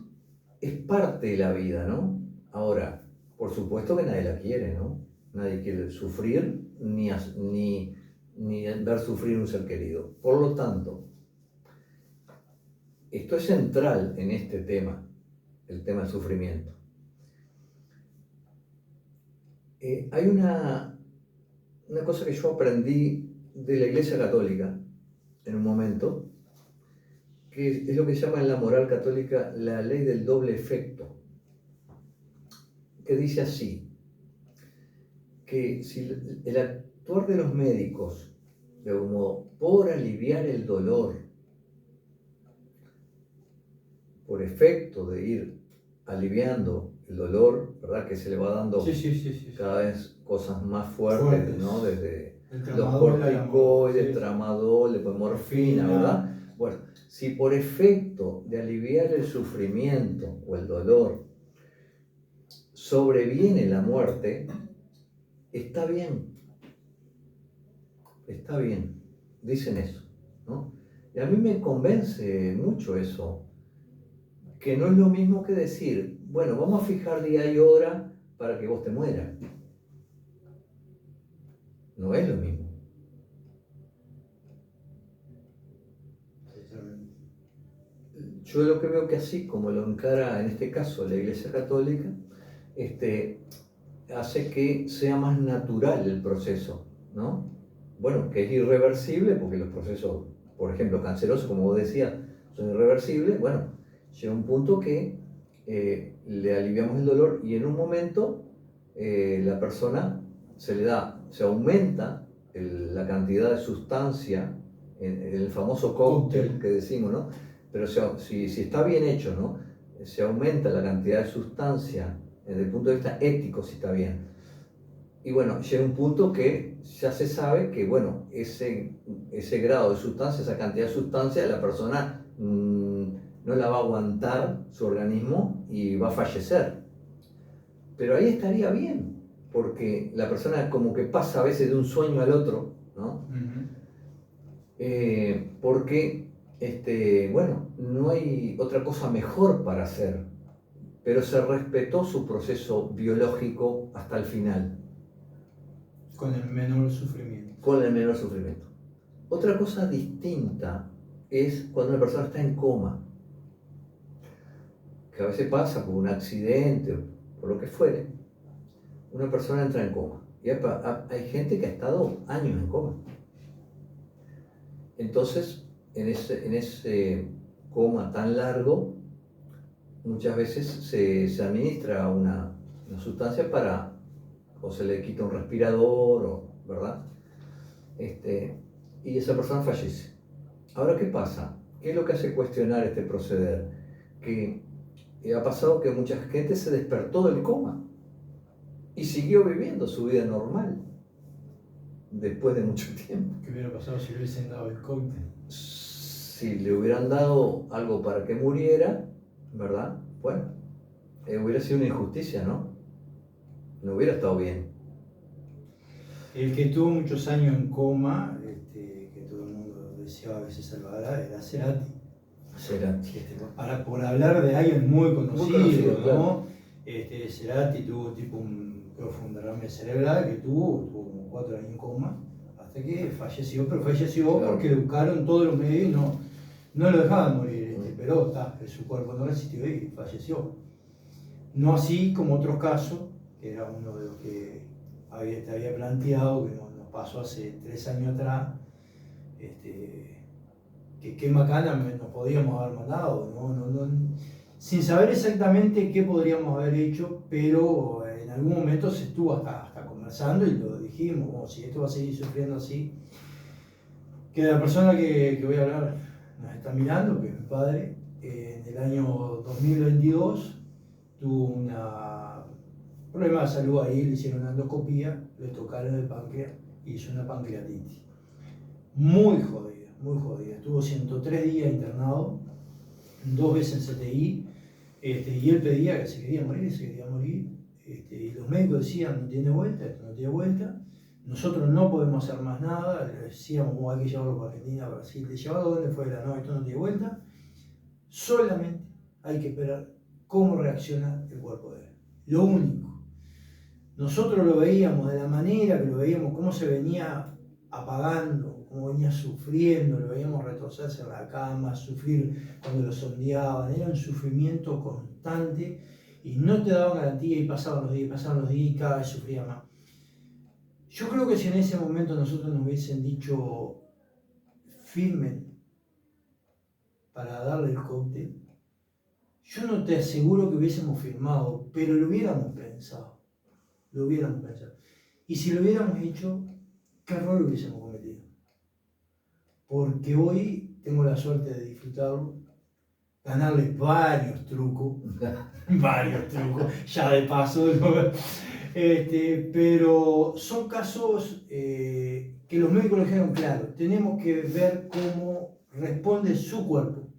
es parte de la vida, ¿no? Ahora, por supuesto que nadie la quiere, ¿no? Nadie quiere sufrir ni ver sufrir un ser querido. Por lo tanto, esto es central en este tema, el tema del sufrimiento. Hay una cosa que yo aprendí de la Iglesia Católica en un momento, que es lo que se llama en la moral católica la ley del doble efecto, que dice así, que si el actuar de los médicos, de algún modo, por aliviar el dolor, por efecto de ir aliviando el dolor, ¿verdad? Que se le va dando cada vez cosas más fuertes, ¿no? Desde los corticoides, tramadol, después morfina, ¿verdad? Bueno, si por efecto de aliviar el sufrimiento o el dolor sobreviene la muerte, está bien, dicen eso, ¿no? Y a mí me convence mucho eso, que no es lo mismo que decir, bueno, vamos a fijar día y hora para que vos te mueras. No es lo mismo. Yo lo que veo que así como lo encara en este caso la Iglesia Católica, hace que sea más natural el proceso, ¿no? Bueno, que es irreversible porque los procesos, por ejemplo, cancerosos, como vos decías, son irreversibles. Bueno, llega un punto que le aliviamos el dolor y en un momento la persona se aumenta la cantidad de sustancia en el famoso cóctel que decimos, ¿no? Pero si está bien hecho, ¿no? Se aumenta la cantidad de sustancia desde el punto de vista ético, si está bien. Y bueno, llega un punto que ya se sabe que, bueno, ese grado de sustancia, esa cantidad de sustancia, la persona no la va a aguantar su organismo y va a fallecer. Pero ahí estaría bien, porque la persona como que pasa a veces de un sueño al otro, ¿no? Porque, bueno, no hay otra cosa mejor para hacer, pero se respetó su proceso biológico hasta el final. Con el menor sufrimiento. Con el menor sufrimiento. Otra cosa distinta es cuando una persona está en coma, que a veces pasa por un accidente o por lo que fuere, una persona entra en coma. Y hay gente que ha estado años en coma. Entonces, en ese coma tan largo, muchas veces se administra una sustancia para, o se le quita un respirador, ¿verdad? Y esa persona fallece. Ahora, ¿qué pasa? ¿Qué es lo que hace cuestionar este proceder? Que ha pasado que mucha gente se despertó del coma y siguió viviendo su vida normal después de mucho tiempo. ¿Qué hubiera pasado si le hubiesen dado el cóctel? Si le hubieran dado algo para que muriera, ¿verdad? Bueno, hubiera sido una injusticia, ¿no? No hubiera estado bien. El que estuvo muchos años en coma, que todo el mundo deseaba que se salvara, era Cerati. Por hablar de alguien muy conocido, ¿no? Claro. Cerati tuvo creo que fue un derrame cerebral que tuvo como 4 años en coma, hasta que falleció, pero falleció claro. Porque le buscaron todos los medios y no lo dejaban morir, pero su cuerpo no resistió y falleció. No así como otros casos, que era uno de los que te había planteado, que nos pasó hace 3 años atrás, que qué macana nos podíamos haber mandado, sin saber exactamente qué podríamos haber hecho, pero en algún momento se estuvo hasta conversando y lo dijimos, si esto va a seguir sufriendo así, que la persona que voy a hablar nos está mirando, que es mi padre, en el año 2022 tuvo un problema de salud ahí, le hicieron una endoscopía, le tocaron el páncreas y hizo una pancreatitis. Muy jodida. Estuvo 103 días internado, 2 veces en CTI, y él pedía que se quería morir, y los médicos decían, no tiene vuelta, esto no tiene vuelta, nosotros no podemos hacer más nada, le decíamos, hay que llevarlo para Argentina, Brasil, le llevado donde fuera, no, esto no tiene vuelta, solamente hay que esperar cómo reacciona el cuerpo de él, lo único. Nosotros lo veíamos de la manera que lo veíamos, cómo se venía apagando, cómo venía sufriendo, lo veíamos retrocederse en la cama, sufrir cuando lo sondeaban, era un sufrimiento constante y no te daban garantía y pasaban los días y cada vez sufría más. Yo creo que si en ese momento nosotros nos hubiesen dicho firmen para darle el cóctel, yo no te aseguro que hubiésemos firmado, pero lo hubiéramos pensado. Y si lo hubiéramos hecho, ¿qué error hubiésemos cometido? Porque hoy tengo la suerte de disfrutarlo, ganarle varios trucos, ya de paso, pero son casos que los médicos lo dijeron claro, tenemos que ver cómo responde su cuerpo,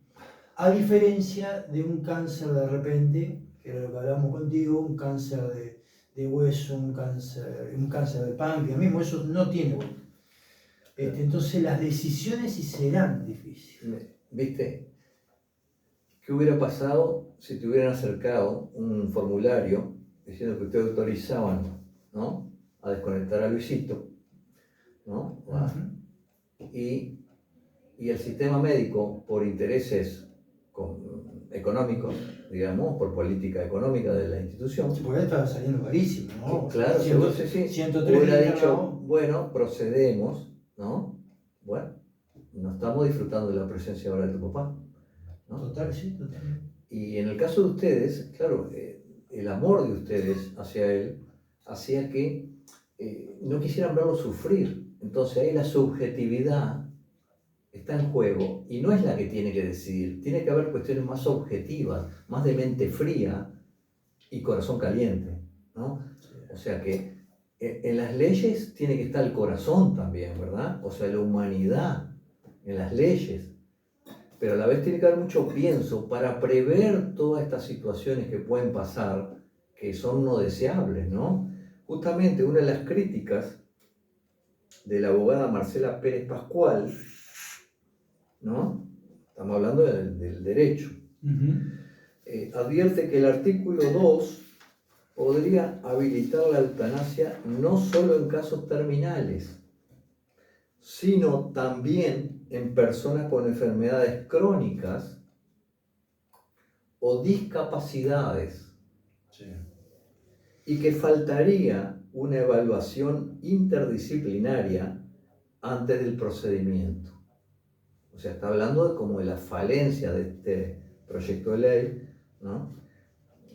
a diferencia de un cáncer de repente, que era lo que hablamos contigo, un cáncer de hueso, un cáncer de páncreas, mismo eso no tiene vuelta. Entonces las decisiones sí serán difíciles. ¿Viste? ¿Qué hubiera pasado si te hubieran acercado un formulario diciendo que ustedes autorizaban, ¿no?, a desconectar a Luisito, ¿no? Y el sistema médico, por intereses económicos, digamos, por política económica de la institución. Sí, porque él estaba saliendo carísimo, ¿no? Claro, 103 hubiera dicho, bueno, procedemos, ¿no? Bueno, no estamos disfrutando de la presencia ahora de tu papá, ¿no? Totalmente. Y en el caso de ustedes, claro, el amor de ustedes hacia él hacía que no quisieran verlo sufrir. Entonces ahí la subjetividad está en juego y no es la que tiene que decidir. Tiene que haber cuestiones más objetivas, más de mente fría y corazón caliente, ¿no? O sea que en las leyes tiene que estar el corazón también, ¿verdad? O sea, la humanidad en las leyes. Pero a la vez tiene que haber mucho pienso para prever todas estas situaciones que pueden pasar, que son no deseables, ¿no? Justamente una de las críticas de la abogada Marcela Pérez Pascual, ¿no? Estamos hablando del derecho. Advierte que el artículo 2 podría habilitar la eutanasia no solo en casos terminales, sino también en personas con enfermedades crónicas o discapacidades, Sí. y que faltaría una evaluación interdisciplinaria antes del procedimiento. O sea, está hablando de como de la falencia de este proyecto de ley, ¿no?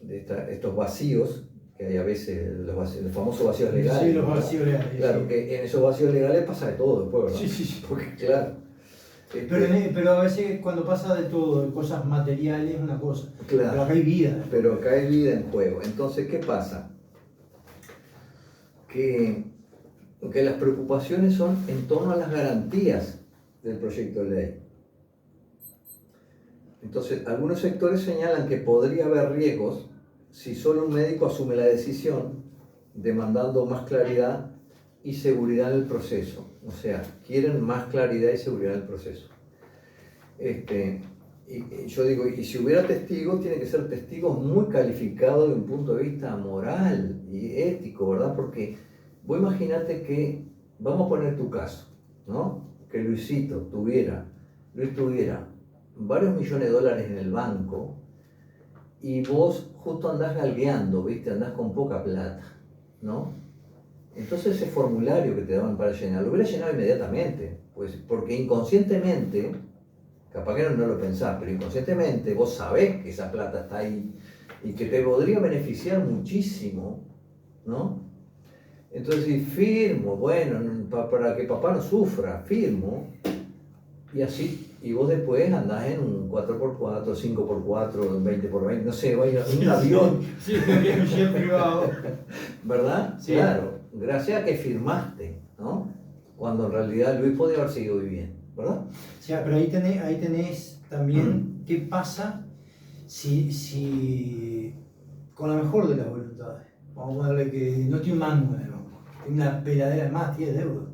De estos vacíos que hay a veces, los famosos vacíos legales. Sí, los ¿no? vacíos legales. Claro, sí. que en esos vacíos legales pasa de todo después, ¿verdad? Sí, sí, sí. Porque, claro. Pero a veces cuando pasa de todo, de cosas materiales es una cosa. Claro. Pero acá hay vida. Pero acá hay vida en juego. Entonces, ¿qué pasa? Que las preocupaciones son en torno a las garantías del proyecto de ley. Entonces, algunos sectores señalan que podría haber riesgos si solo un médico asume la decisión, demandando más claridad y seguridad en el proceso. O sea, quieren más claridad y seguridad en el proceso. Y yo digo, y si hubiera testigos, tienen que ser testigos muy calificados de un punto de vista moral y ético, ¿verdad? Porque vos imaginate que, vamos a poner tu caso, ¿no? Que Luis tuviera varios millones de dólares en el banco y vos justo andás galgueando, ¿viste? Andás con poca plata, ¿no? Entonces ese formulario que te daban para llenar, lo hubieras llenado inmediatamente, pues, porque inconscientemente, capaz que no lo pensás, pero inconscientemente vos sabés que esa plata está ahí y que te podría beneficiar muchísimo, ¿no? Entonces, si firmo, bueno, para que papá no sufra, firmo, y así, y vos después andás en un 4x4, 5x4, 20x20, no sé, vaya en un avión. Sí, un avión privado. ¿Verdad? Sí. Claro, gracias a que firmaste, ¿no? Cuando en realidad Luis podía haber seguido viviendo, ¿verdad? O sea, pero ahí tenés también qué pasa si con la mejor de las voluntades, vamos a ponerle que no tiene un mango en el banco, tiene una peladera de más, tiene deuda.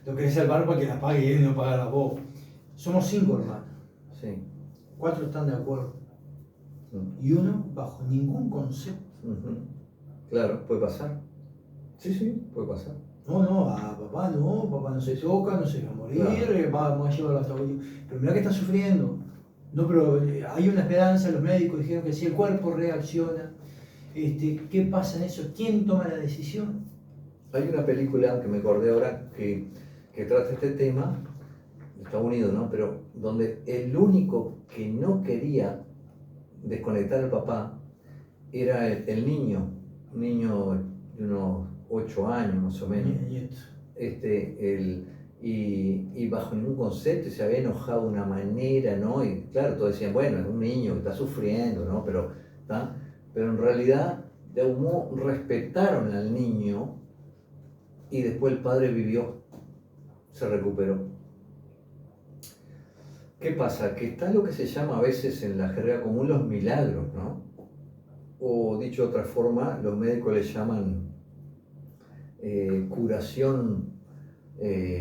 Lo querés salvar para que la pague él y no pagarla vos. Somos 5 hermanos. Sí. 4 están de acuerdo. Y uno bajo ningún concepto. Claro, puede pasar. Sí, puede pasar. No, a papá no se toca, no se va a morir, Claro. vamos a llevarlo hasta último. Pero mirá que está sufriendo. No, pero hay una esperanza, los médicos dijeron que si el cuerpo reacciona, ¿qué pasa en eso? ¿Quién toma la decisión? Hay una película que me acordé ahora que trata este tema, de Estados Unidos, ¿no? Pero donde el único que no quería desconectar al papá era el niño, un niño de unos 8 años más o menos. Nieto. Y bajo ningún concepto se había enojado de una manera, ¿no? Y claro, todos decían, bueno, es un niño que está sufriendo, ¿no? Pero en realidad, de algún modo, respetaron al niño y después el padre vivió, se recuperó. ¿Qué pasa? Que está lo que se llama a veces en la jerga común los milagros, ¿no? O dicho de otra forma, los médicos le llaman curación,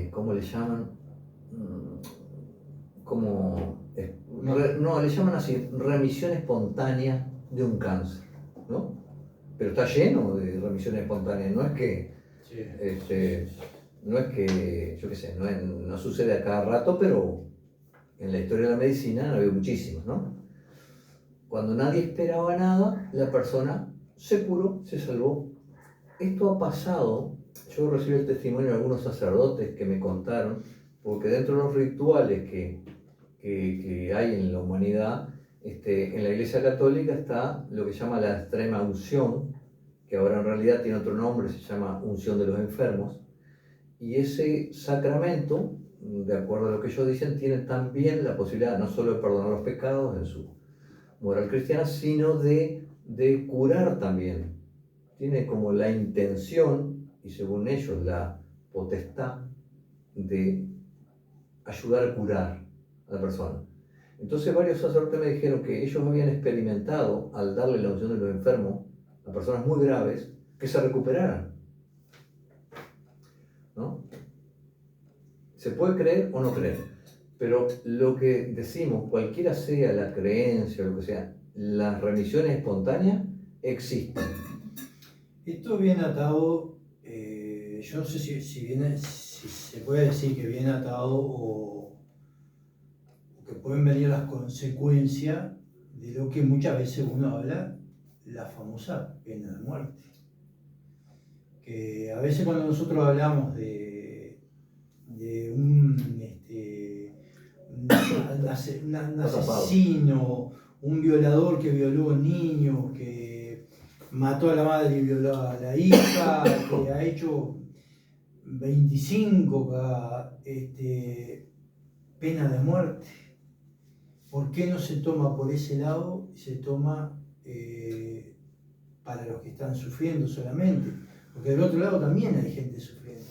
¿cómo le llaman? No, le llaman así, remisión espontánea de un cáncer, ¿no? Pero está lleno de remisiones espontáneas, no es que, yo qué sé, no sucede a cada rato, pero en la historia de la medicina ha habido muchísimas, ¿no? Cuando nadie esperaba nada, la persona se curó, se salvó. Esto ha pasado, yo recibí el testimonio de algunos sacerdotes que me contaron, porque dentro de los rituales que hay en la humanidad, en la Iglesia Católica está lo que se llama la extrema unción, que ahora en realidad tiene otro nombre, se llama unción de los enfermos, y ese sacramento, de acuerdo a lo que ellos dicen, tiene también la posibilidad no solo de perdonar los pecados en su moral cristiana, sino de curar también. Tiene como la intención y según ellos la potestad de ayudar a curar a la persona. Entonces varios sacerdotes me dijeron que ellos habían experimentado, al darle la unción de los enfermos a personas muy graves, que se recuperaran, ¿no? Se puede creer o no creer, pero lo que decimos, cualquiera sea la creencia o lo que sea, las remisiones espontáneas existen. Esto viene atado, yo no sé si se puede decir que viene atado o que pueden venir las consecuencias de lo que muchas veces uno habla, la famosa pena de muerte. Que a veces cuando nosotros hablamos de un asesino, un violador que violó niños, que mató a la madre y violó a la hija, que ha hecho 25 pena de muerte. ¿Por qué no se toma por ese lado y se toma para los que están sufriendo solamente? Porque del otro lado también hay gente sufriendo.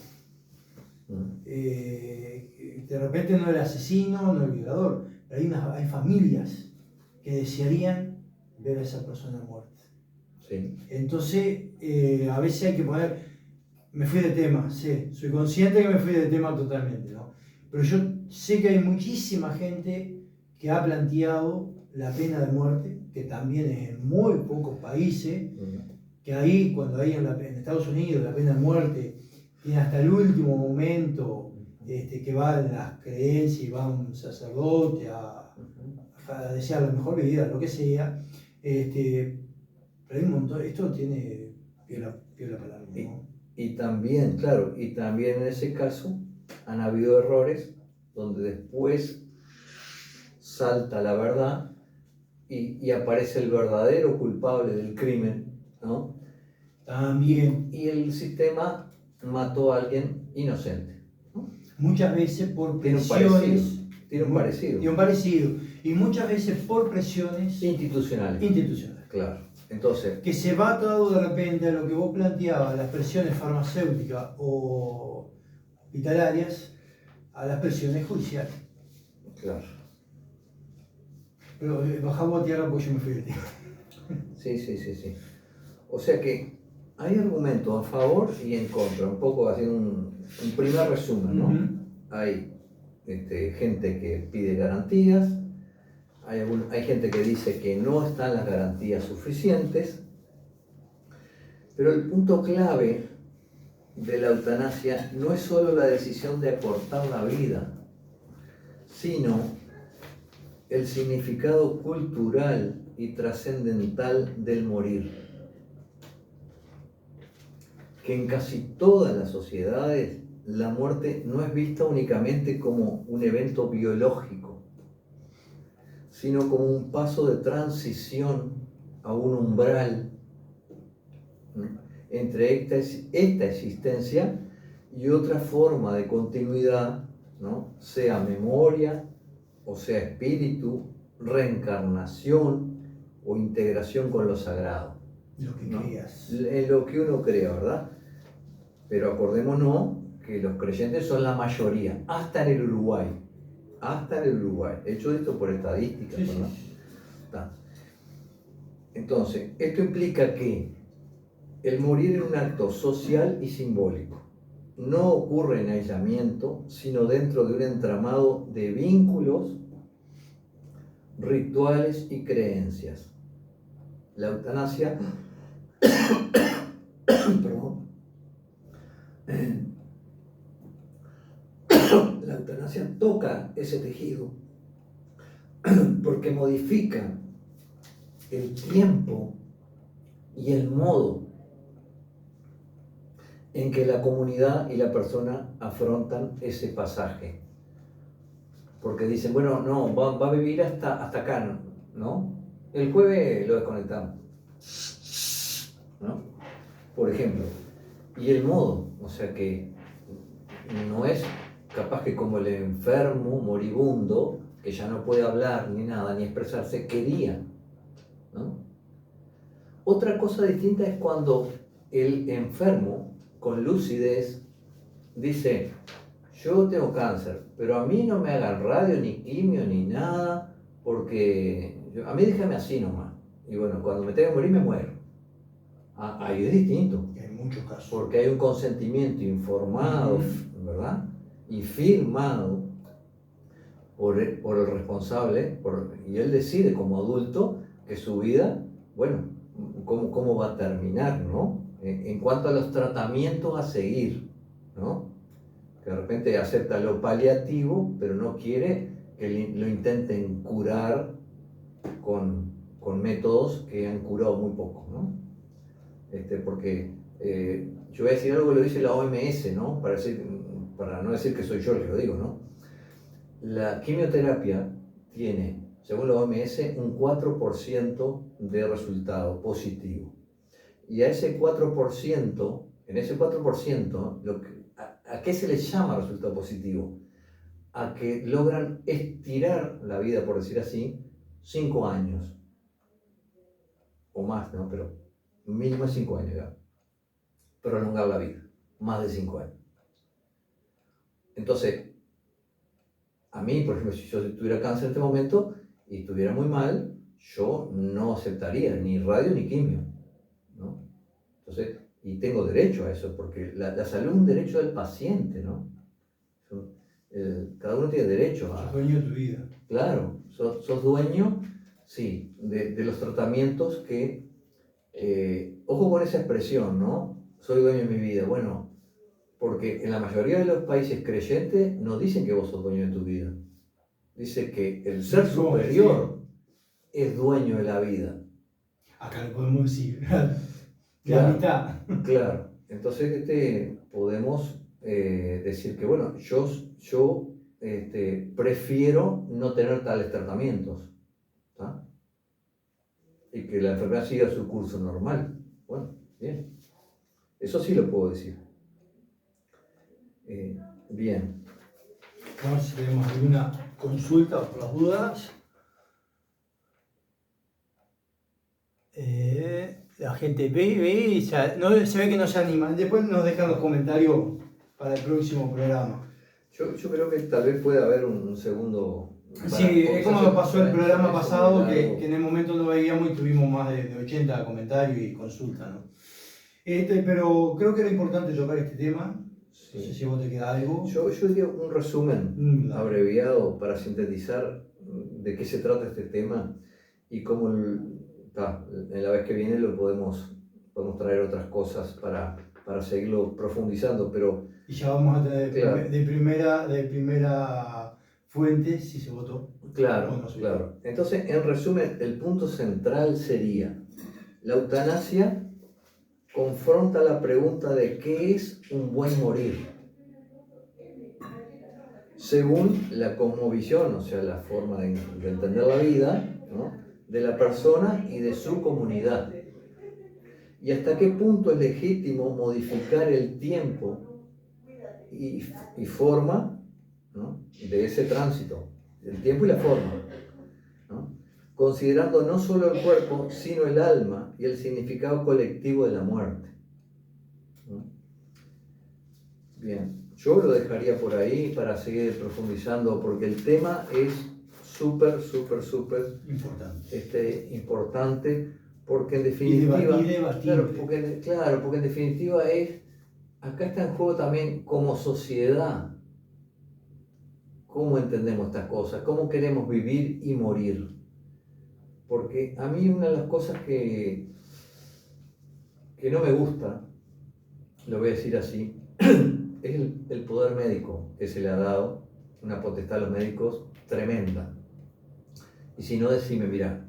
De repente no el asesino, no el violador, pero hay familias que desearían ver a esa persona muerta. Sí. Entonces, a veces hay que poner, me fui de tema, sí, soy consciente que me fui de tema totalmente, ¿no? Pero yo sé que hay muchísima gente que ha planteado la pena de muerte, que también es en muy pocos países, que ahí, cuando hay en Estados Unidos la pena de muerte, tiene hasta el último momento que va las creencias y va un sacerdote a desear la mejor vida, lo que sea, pero hay un montón, esto tiene piola para algo, ¿no? Y también, claro, y también en ese caso han habido errores donde después salta la verdad y aparece el verdadero culpable del crimen, ¿no? También. Y el sistema mató a alguien inocente, ¿no? Muchas veces por presiones. Tiene un parecido. Y muchas veces por presiones institucionales. Claro. Entonces, que se va atado de repente a lo que vos planteabas, las presiones farmacéuticas o hospitalarias, a las presiones judiciales. Claro. Pero bajamos a tierra porque yo me fui de tierra. Sí. O sea que hay argumentos a favor y en contra, un poco haciendo un primer resumen, ¿no? Hay gente que pide garantías, hay gente que dice que no están las garantías suficientes, pero el punto clave de la eutanasia no es solo la decisión de acortar la vida, sino el significado cultural y trascendental del morir, que en casi todas las sociedades la muerte no es vista únicamente como un evento biológico, sino como un paso de transición a un umbral, ¿no?, entre esta existencia y otra forma de continuidad, ¿no?, sea memoria, o sea espíritu, reencarnación o integración con lo sagrado. Lo que creas. En lo que uno crea, ¿verdad? Pero acordémonos que los creyentes son la mayoría, hasta en el Uruguay. Hecho esto por estadísticas, ¿verdad? Sí. Entonces, esto implica que el morir es un acto social y simbólico. No ocurre en aislamiento, sino dentro de un entramado de vínculos, rituales y creencias. La eutanasia la eutanasia toca ese tejido porque modifica el tiempo y el modo en que la comunidad y la persona afrontan ese pasaje. Porque dicen, bueno, no, va a vivir hasta acá, ¿no? El jueves lo desconectamos, ¿no? Por ejemplo. Y el modo, o sea que no es capaz que como el enfermo moribundo, que ya no puede hablar ni nada, ni expresarse, quería, ¿no? Otra cosa distinta es cuando el enfermo con lucidez, dice, yo tengo cáncer, pero a mí no me hagan radio, ni quimio, ni nada, porque a mí déjame así nomás. Y bueno, cuando me tenga que morir, me muero. Ahí es distinto. En muchos casos. Porque hay un consentimiento informado, ¿verdad? Y firmado por el responsable, y él decide como adulto que su vida, bueno, cómo va a terminar, ¿no? En cuanto a los tratamientos a seguir, ¿no? Que de repente acepta lo paliativo, pero no quiere que lo intenten curar con métodos que han curado muy poco, ¿no? Porque yo voy a decir algo que lo dice la OMS, ¿no? Para no decir que soy yo el que lo digo, ¿no? La quimioterapia tiene, según la OMS, un 4% de resultado positivo. Y a ese 4%, en ese 4%, ¿a qué se le llama resultado positivo? A que logran estirar la vida, por decir así, 5 años. O más, ¿no? Pero mínimo 5 años ya. Prolongar la vida, más de 5 años. Entonces, a mí, por ejemplo, si yo tuviera cáncer en este momento y estuviera muy mal, yo no aceptaría ni radio ni quimio, ¿no? Entonces, y tengo derecho a eso, porque la salud es un derecho del paciente, ¿no? Cada uno tiene derecho a... Sos dueño de tu vida. Claro, sos dueño, sí, de los tratamientos que... ojo con esa expresión, ¿no? Soy dueño de mi vida. Bueno, porque en la mayoría de los países creyentes no dicen que vos sos dueño de tu vida. Dice que el ser superior es dueño de la vida. Acá lo podemos decir. Claro, La mitad. claro. Entonces podemos decir que, bueno, yo prefiero no tener tales tratamientos, ¿tá? Y que la enfermedad siga su curso normal. Bueno, bien. Eso sí lo puedo decir. Bien. Vamos a ver si tenemos alguna consulta por las dudas. La gente ve y se ve que no se animan. Después nos dejan los comentarios para el próximo programa. Yo creo que tal vez pueda haber un segundo... Sí, es como nos pasó el programa pasado, que en el momento no veíamos y tuvimos más de 80 comentarios y consultas, ¿no? Pero creo que era importante tocar este tema. Sí. No sé si vos te queda algo. Yo diría un resumen abreviado para sintetizar de qué se trata este tema y cómo en la vez que viene podemos traer otras cosas para seguirlo profundizando, pero... Y ya vamos a tener claro, de primera fuente si se votó. Claro, o no se votó. claro. Entonces, en resumen, el punto central sería: la eutanasia confronta la pregunta de qué es un buen morir, según la cosmovisión, o sea, la forma de entender la vida, ¿no?, de la persona y de su comunidad. Y hasta qué punto es legítimo modificar el tiempo y forma, ¿no?, de ese tránsito, el tiempo y la forma, ¿no?, considerando no solo el cuerpo, sino el alma y el significado colectivo de la muerte. Bien, yo lo dejaría por ahí para seguir profundizando, porque el tema es súper importante, porque en definitiva, porque en definitiva acá está en juego también como sociedad, cómo entendemos estas cosas, cómo queremos vivir y morir. Porque a mí una de las cosas que no me gusta, lo voy a decir así, es el poder médico que se le ha dado, una potestad a los médicos tremenda. Y si no, decime, mira,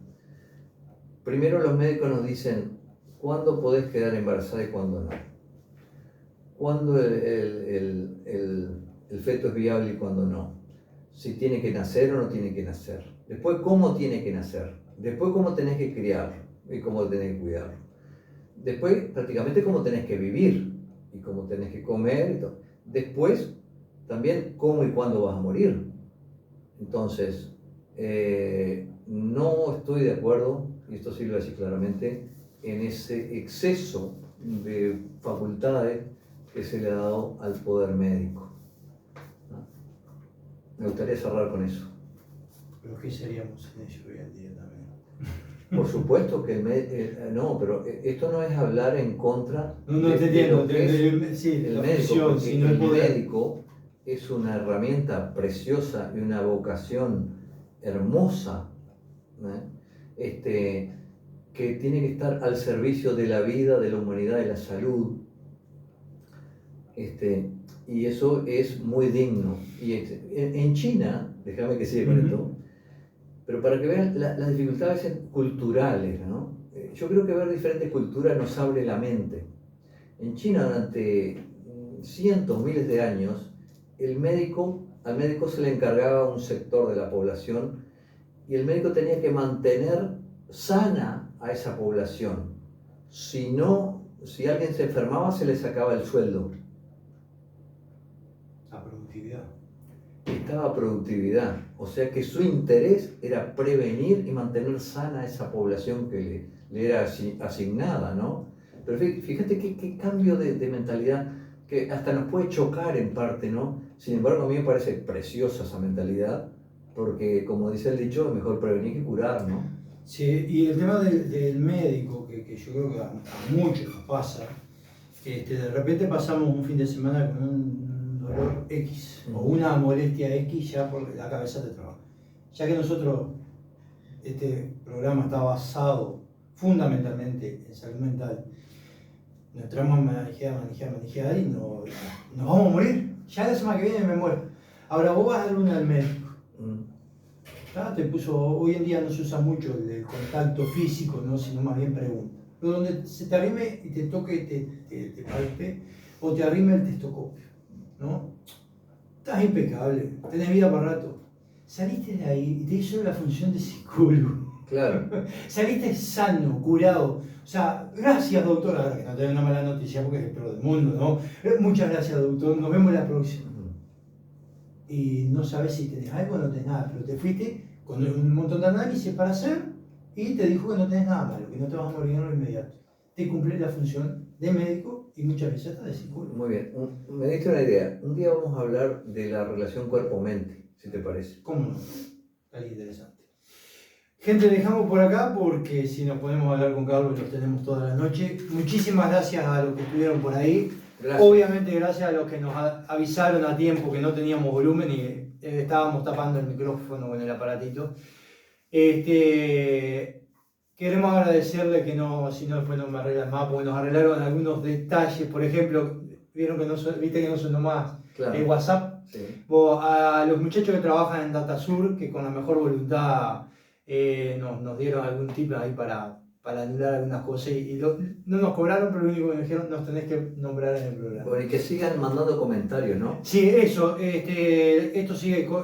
primero los médicos nos dicen cuándo podés quedar embarazada y cuándo no, cuándo el feto es viable y cuándo no, si tiene que nacer o no tiene que nacer, después cómo tiene que nacer, después cómo tenés que criarlo y cómo tenés que cuidarlo, después prácticamente cómo tenés que vivir y cómo tenés que comer y todo. Después también cómo y cuándo vas a morir. Entonces no estoy de acuerdo, y esto sí lo voy a decir claramente, en ese exceso de facultades que se le ha dado al poder médico, ¿no? Me gustaría cerrar con eso. Pero ¿qué seríamos sin ello hoy en día también? Por supuesto que no, pero esto no es hablar en contra No te de lo entiendo, que es el el médico, función, porque sino el el poder. médico es una herramienta preciosa y una vocación hermosa, ¿eh? Que tiene que estar al servicio de la vida, de la humanidad, de la salud. Y eso es muy digno. Y en China, déjame que siga con esto, pero para que vean las dificultades culturales, ¿no? Yo creo que ver diferentes culturas nos abre la mente. En China, durante cientos, miles de años, al médico se le encargaba un sector de la población y el médico tenía que mantener sana a esa población. Si alguien se enfermaba, se le sacaba el sueldo. La productividad. Estaba productividad, o sea que su interés era prevenir y mantener sana a esa población que le era asignada, ¿no? Pero fíjate qué cambio de mentalidad que hasta nos puede chocar en parte, ¿no? Sin embargo, a mí me parece preciosa esa mentalidad, porque como dice el dicho, es mejor prevenir que curar, ¿no? Sí, y el tema del médico, que yo creo que a muchos nos pasa, de repente pasamos un fin de semana con un dolor X o una molestia X ya por la cabeza te trabaja. Ya que nosotros, este programa está basado fundamentalmente en salud mental, nos entramos a manejar y nos vamos a morir. Ya la semana que viene me muero. Ahora vos vas a darle al médico. Hoy en día no se usa mucho el contacto físico, ¿no? Sino más bien pregunta. Pero donde se te arrime y te toque, te palpe, o te arrime el testocopio, ¿no? Estás impecable, tenés vida para rato. Saliste de ahí y te hizo la función de psicólogo. Claro. Saliste sano, curado. O sea, gracias doctor, ahora que no te doy una mala noticia porque es el peor del mundo, ¿no? Muchas gracias doctor, nos vemos la próxima. Y no sabes si tenés algo o no tenés nada, pero te fuiste con un montón de análisis para hacer y te dijo que no tenés nada malo, que no te vas a morir en lo inmediato. Te cumplís la función de médico y muchas veces hasta de psicólogo. Muy bien, me diste una idea. Un día vamos a hablar de la relación cuerpo-mente, si te parece. ¿Cómo no? Está interesante. Gente, dejamos por acá porque si nos podemos hablar con Carlos los tenemos toda la noche. Muchísimas gracias a los que estuvieron por ahí. Gracias. Obviamente gracias a los que nos avisaron a tiempo que no teníamos volumen y estábamos tapando el micrófono con el aparatito. Queremos agradecerle que si no después no me arreglan más, porque nos arreglaron algunos detalles. Por ejemplo, viste que no son nomás el WhatsApp. Sí. A los muchachos que trabajan en DataSur, que con la mejor voluntad nos dieron algún tip ahí para anular algunas cosas y no nos cobraron, pero lo único que nos dijeron, nos tenés que nombrar en el programa. Bueno, y que sigan mandando comentarios, ¿no? Sí, eso, esto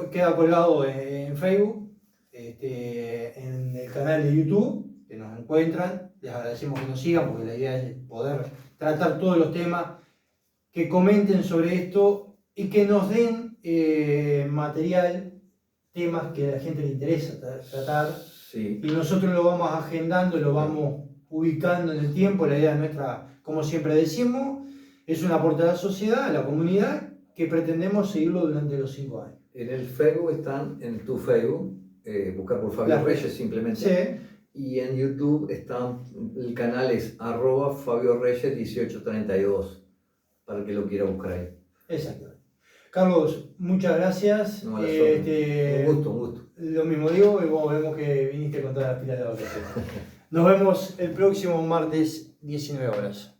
queda colgado en Facebook, en el canal de YouTube, que nos encuentran, les agradecemos que nos sigan porque la idea es poder tratar todos los temas, que comenten sobre esto y que nos den material, temas que a la gente le interesa tratar. Sí. Y nosotros lo vamos agendando, lo vamos ubicando en el tiempo. La idea nuestra, como siempre decimos, es un aporte a la sociedad, a la comunidad, que pretendemos seguirlo durante los 5 años. En el Facebook están, en tu Facebook, buscar por Fabio Reyes simplemente. Sí. Y en YouTube están, el canal es @FabioReyes1832, para el que lo quiera buscar ahí. Exacto. Carlos, muchas gracias. No, un gusto. Lo mismo digo, y vemos que viniste con todas las pilas de vacaciones. Nos vemos el próximo martes, 19 horas.